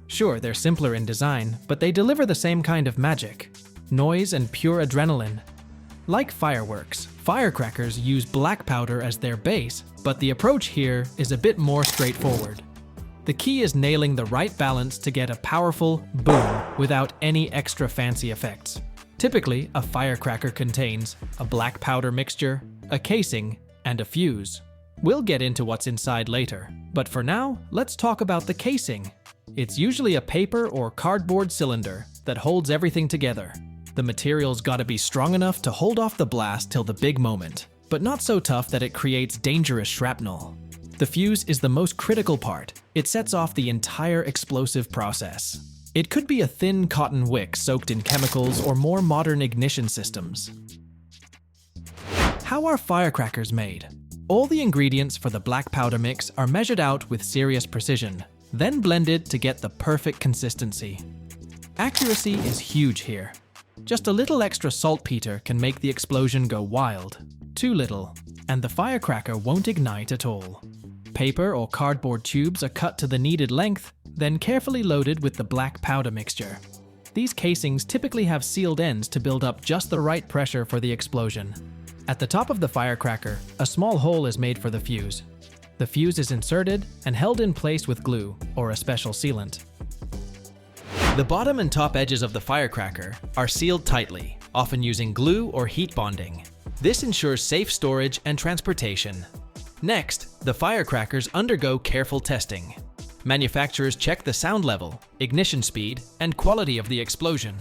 S2: Sure, they're simpler in design, but they deliver the same kind of magic. Noise and pure adrenaline. Like fireworks, firecrackers use black powder as their base, but the approach here is a bit more straightforward. The key is nailing the right balance to get a powerful boom without any extra fancy effects. Typically, a firecracker contains a black powder mixture, a casing, and a fuse. We'll get into what's inside later, but for now, let's talk about the casing. It's usually a paper or cardboard cylinder that holds everything together. The material's gotta be strong enough to hold off the blast till the big moment, but not so tough that it creates dangerous shrapnel. The fuse is the most critical part. It sets off the entire explosive process. It could be a thin cotton wick soaked in chemicals or more modern ignition systems. How are firecrackers made? All the ingredients for the black powder mix are measured out with serious precision, then blended to get the perfect consistency. Accuracy is huge here. Just a little extra saltpeter can make the explosion go wild. Too little, and the firecracker won't ignite at all. Paper or cardboard tubes are cut to the needed length, then carefully loaded with the black powder mixture. These casings typically have sealed ends to build up just the right pressure for the explosion. At the top of the firecracker, a small hole is made for the fuse. The fuse is inserted and held in place with glue or a special sealant.
S1: The bottom and top edges of the firecracker are sealed tightly, often using glue or heat bonding. This ensures safe storage and transportation. Next, the firecrackers undergo careful testing. Manufacturers check the sound level, ignition speed, and quality of the explosion.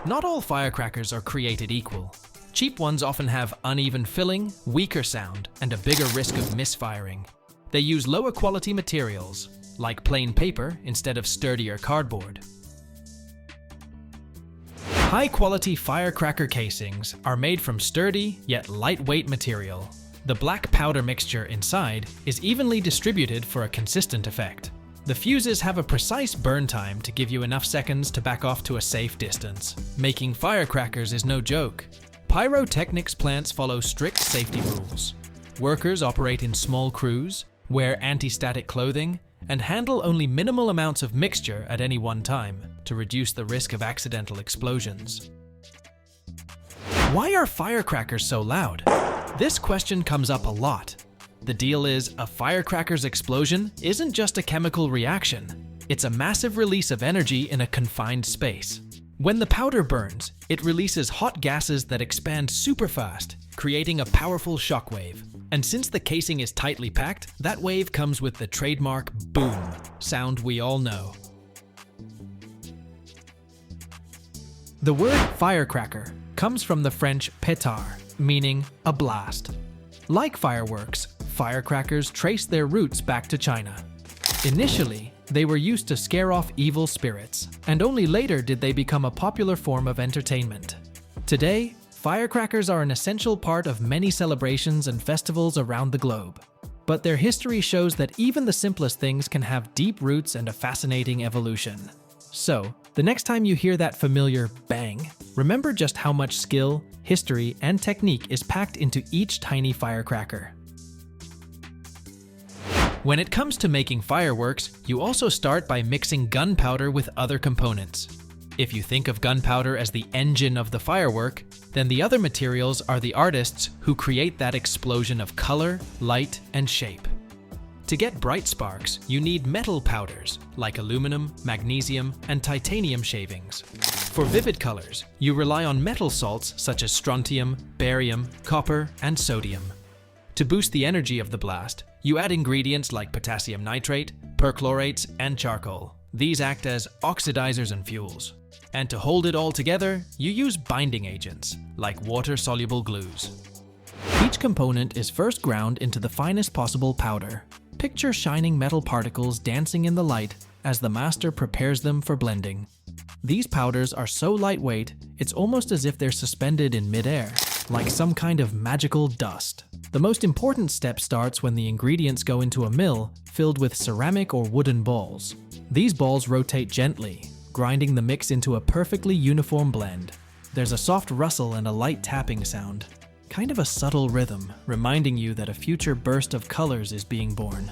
S1: Not all firecrackers are created equal. Cheap ones often have uneven filling, weaker sound, and a bigger risk of misfiring. They use lower quality materials, like plain paper instead of sturdier cardboard. High-quality firecracker casings are made from sturdy yet lightweight material.
S2: The black powder mixture inside is evenly distributed for a consistent effect. The fuses have a precise burn time to give you enough seconds to back off to a safe distance. Making firecrackers is no joke. Pyrotechnics plants follow strict safety rules. Workers operate in small crews, wear anti-static clothing, and handle only minimal amounts of mixture at any one time to reduce the risk of accidental explosions. Why are firecrackers so loud? This question comes up a lot. The deal is, a firecracker's explosion isn't just a chemical reaction. It's a massive release of energy in a confined space. When the powder burns, it releases hot gases that expand super fast, creating a powerful shockwave. And since the casing is tightly packed, that wave comes with the trademark boom sound we all know. The word firecracker comes from the French pétard, meaning a blast. Like fireworks, firecrackers trace their roots back to China. Initially, they were used to scare off evil spirits, and only later did they become a popular form of entertainment. Today, firecrackers are an essential part of many celebrations and festivals around the globe. But their history shows that even the simplest things can have deep roots and a fascinating evolution. So, the next time you hear that familiar bang, remember just how much skill, history, and technique is packed into each tiny firecracker. When it comes to making fireworks, you also start by mixing gunpowder with other components. If you think of gunpowder as the engine of the firework, then the other materials are the artists who create that explosion of color, light, and shape. To get bright sparks, you need metal powders like aluminum, magnesium, and titanium shavings. For vivid colors, you rely on metal salts such as strontium, barium, copper, and sodium. To boost the energy of the blast, you add ingredients like potassium nitrate, perchlorates, and charcoal. These act as oxidizers and fuels. And to hold it all together, you use binding agents like water-soluble glues. Each component is first ground into the finest possible powder. Picture shining metal particles dancing in the light as the master prepares them for blending. These powders are so lightweight, it's almost as if they're suspended in midair, like some kind of magical dust. The most important step starts when the ingredients go into a mill filled with ceramic or wooden balls. These balls rotate gently, grinding the mix into a perfectly uniform blend. There's a soft rustle and a light tapping sound, kind of a subtle rhythm, reminding you that a future burst of colors is being born.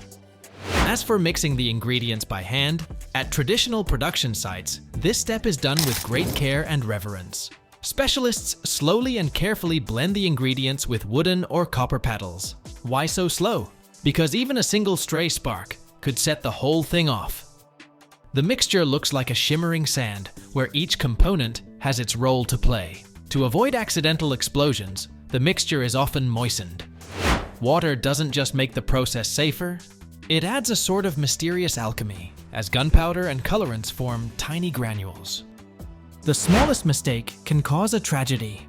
S2: As for mixing the ingredients by hand, at traditional production sites, this step is done with great care and reverence. Specialists slowly and carefully blend the ingredients with wooden or copper paddles. Why so slow? Because even a single stray spark could set the whole thing off. The mixture looks like a shimmering sand, where each component has its role to play. To avoid accidental explosions, the mixture is often moistened. Water doesn't just make the process safer, it adds a sort of mysterious alchemy, as gunpowder and colorants form tiny granules. The smallest mistake can cause a tragedy.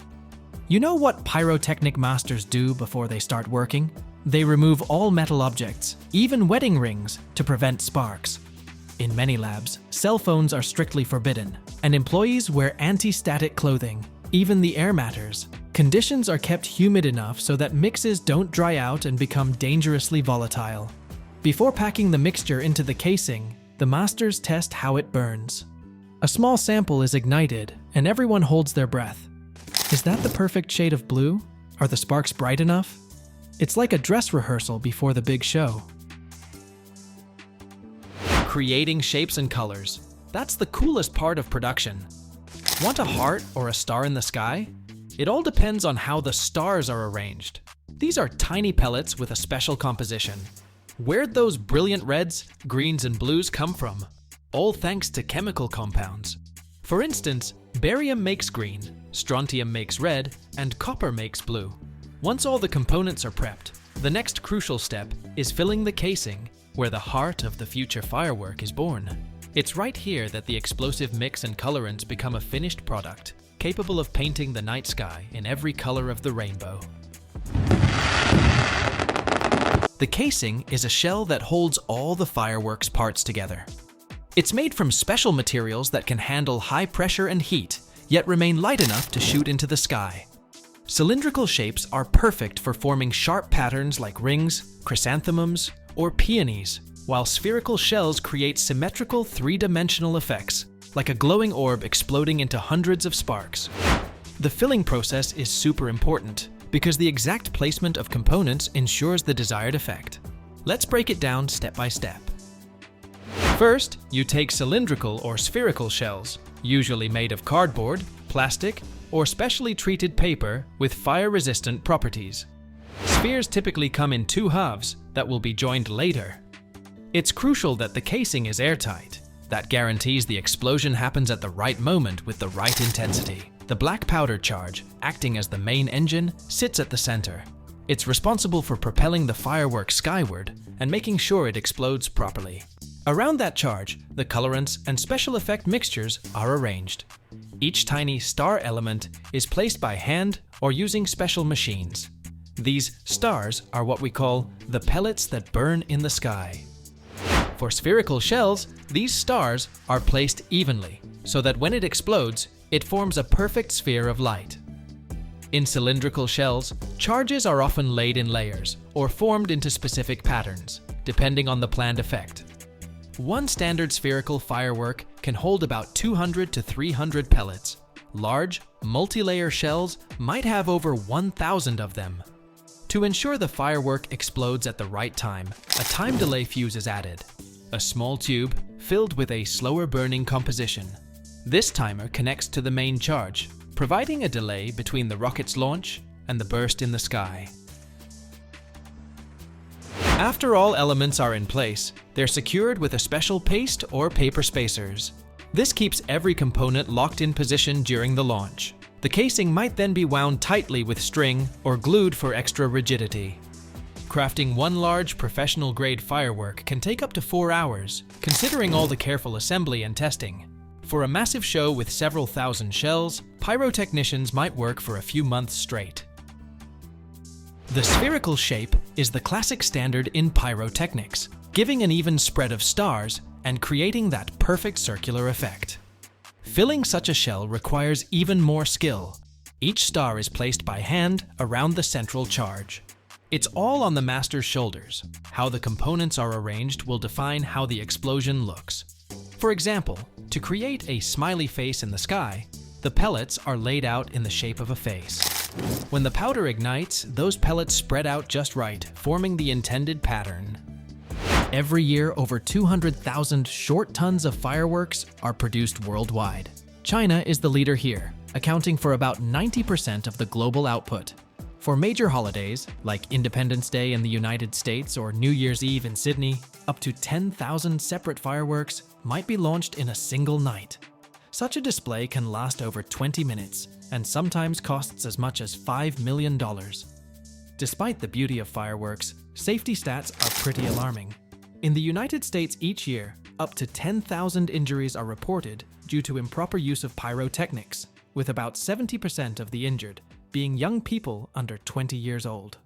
S2: You know what pyrotechnic masters do before they start working? They remove all metal objects, even wedding rings, to prevent sparks. In many labs, cell phones are strictly forbidden, and employees wear anti-static clothing. Even the air matters. Conditions are kept humid enough so that mixes don't dry out and become dangerously volatile. Before packing the mixture into the casing, the masters test how it burns. A small sample is ignited, and everyone holds their breath. Is that the perfect shade of blue? Are the sparks bright enough? It's like a dress rehearsal before the big show. Creating shapes and colors. That's the coolest part of production. Want a heart or a star in the sky? It all depends on how the stars are arranged. These are tiny pellets with a special composition. Where'd those brilliant reds, greens, and blues come from? All thanks to chemical compounds. For instance, barium makes green, strontium makes red, and copper makes blue. Once all the components are prepped, the next crucial step is filling the casing, where the heart of the future firework is born. It's right here that the explosive mix and colorants become a finished product, capable of painting the night sky in every color of the rainbow. The casing is a shell that holds all the fireworks parts together. It's made from special materials that can handle high pressure and heat, yet remain light enough to shoot into the sky. Cylindrical shapes are perfect for forming sharp patterns like rings, chrysanthemums, or peonies, while spherical shells create symmetrical three-dimensional effects, like a glowing orb exploding into hundreds of sparks. The filling process is super important, because the exact placement of components ensures the desired effect. Let's break it down step by step. First, you take cylindrical or spherical shells, usually made of cardboard, plastic, or specially treated paper with fire-resistant properties. Spheres typically come in two halves that will be joined later. It's crucial that the casing is airtight. That guarantees the explosion happens at the right moment with the right intensity. The black powder charge, acting as the main engine, sits at the center. It's responsible for propelling the firework skyward and making sure it explodes properly. Around that charge, the colorants and special effect mixtures are arranged. Each tiny star element is placed by hand or using special machines. These stars are what we call the pellets that burn in the sky. For spherical shells, these stars are placed evenly, so that when it explodes, it forms a perfect sphere of light. In cylindrical shells, charges are often laid in layers or formed into specific patterns, depending on the planned effect. One standard spherical firework can hold about 200 to 300 pellets. Large, multi-layer shells might have over 1,000 of them. To ensure the firework explodes at the right time, a time delay fuse is added, a small tube filled with a slower burning composition. This timer connects to the main charge, providing a delay between the rocket's launch and the burst in the sky. After all elements are in place, they're secured with a special paste or paper spacers. This keeps every component locked in position during the launch. The casing might then be wound tightly with string or glued for extra rigidity. Crafting one large professional-grade firework can take up to 4 hours, considering all the careful assembly and testing. For a massive show with several thousand shells, pyrotechnicians might work for a few months straight. The spherical shape is the classic standard in pyrotechnics, giving an even spread of stars and creating that perfect circular effect. Filling such a shell requires even more skill. Each star is placed by hand around the central charge. It's all on the master's shoulders. How the components are arranged will define how the explosion looks. For example, to create a smiley face in the sky, the pellets are laid out in the shape of a face. When the powder ignites, those pellets spread out just right, forming the intended pattern. Every year, over 200,000 short tons of fireworks are produced worldwide. China is the leader here, accounting for about 90% of the global output. For major holidays, like Independence Day in the United States or New Year's Eve in Sydney, up to 10,000 separate fireworks might be launched in a single night. Such a display can last over 20 minutes and sometimes costs as much as $5 million. Despite the beauty of fireworks, safety stats are pretty alarming. In the United States each year, up to 10,000 injuries are reported due to improper use of pyrotechnics, with about 70% of the injured being young people under 20 years old.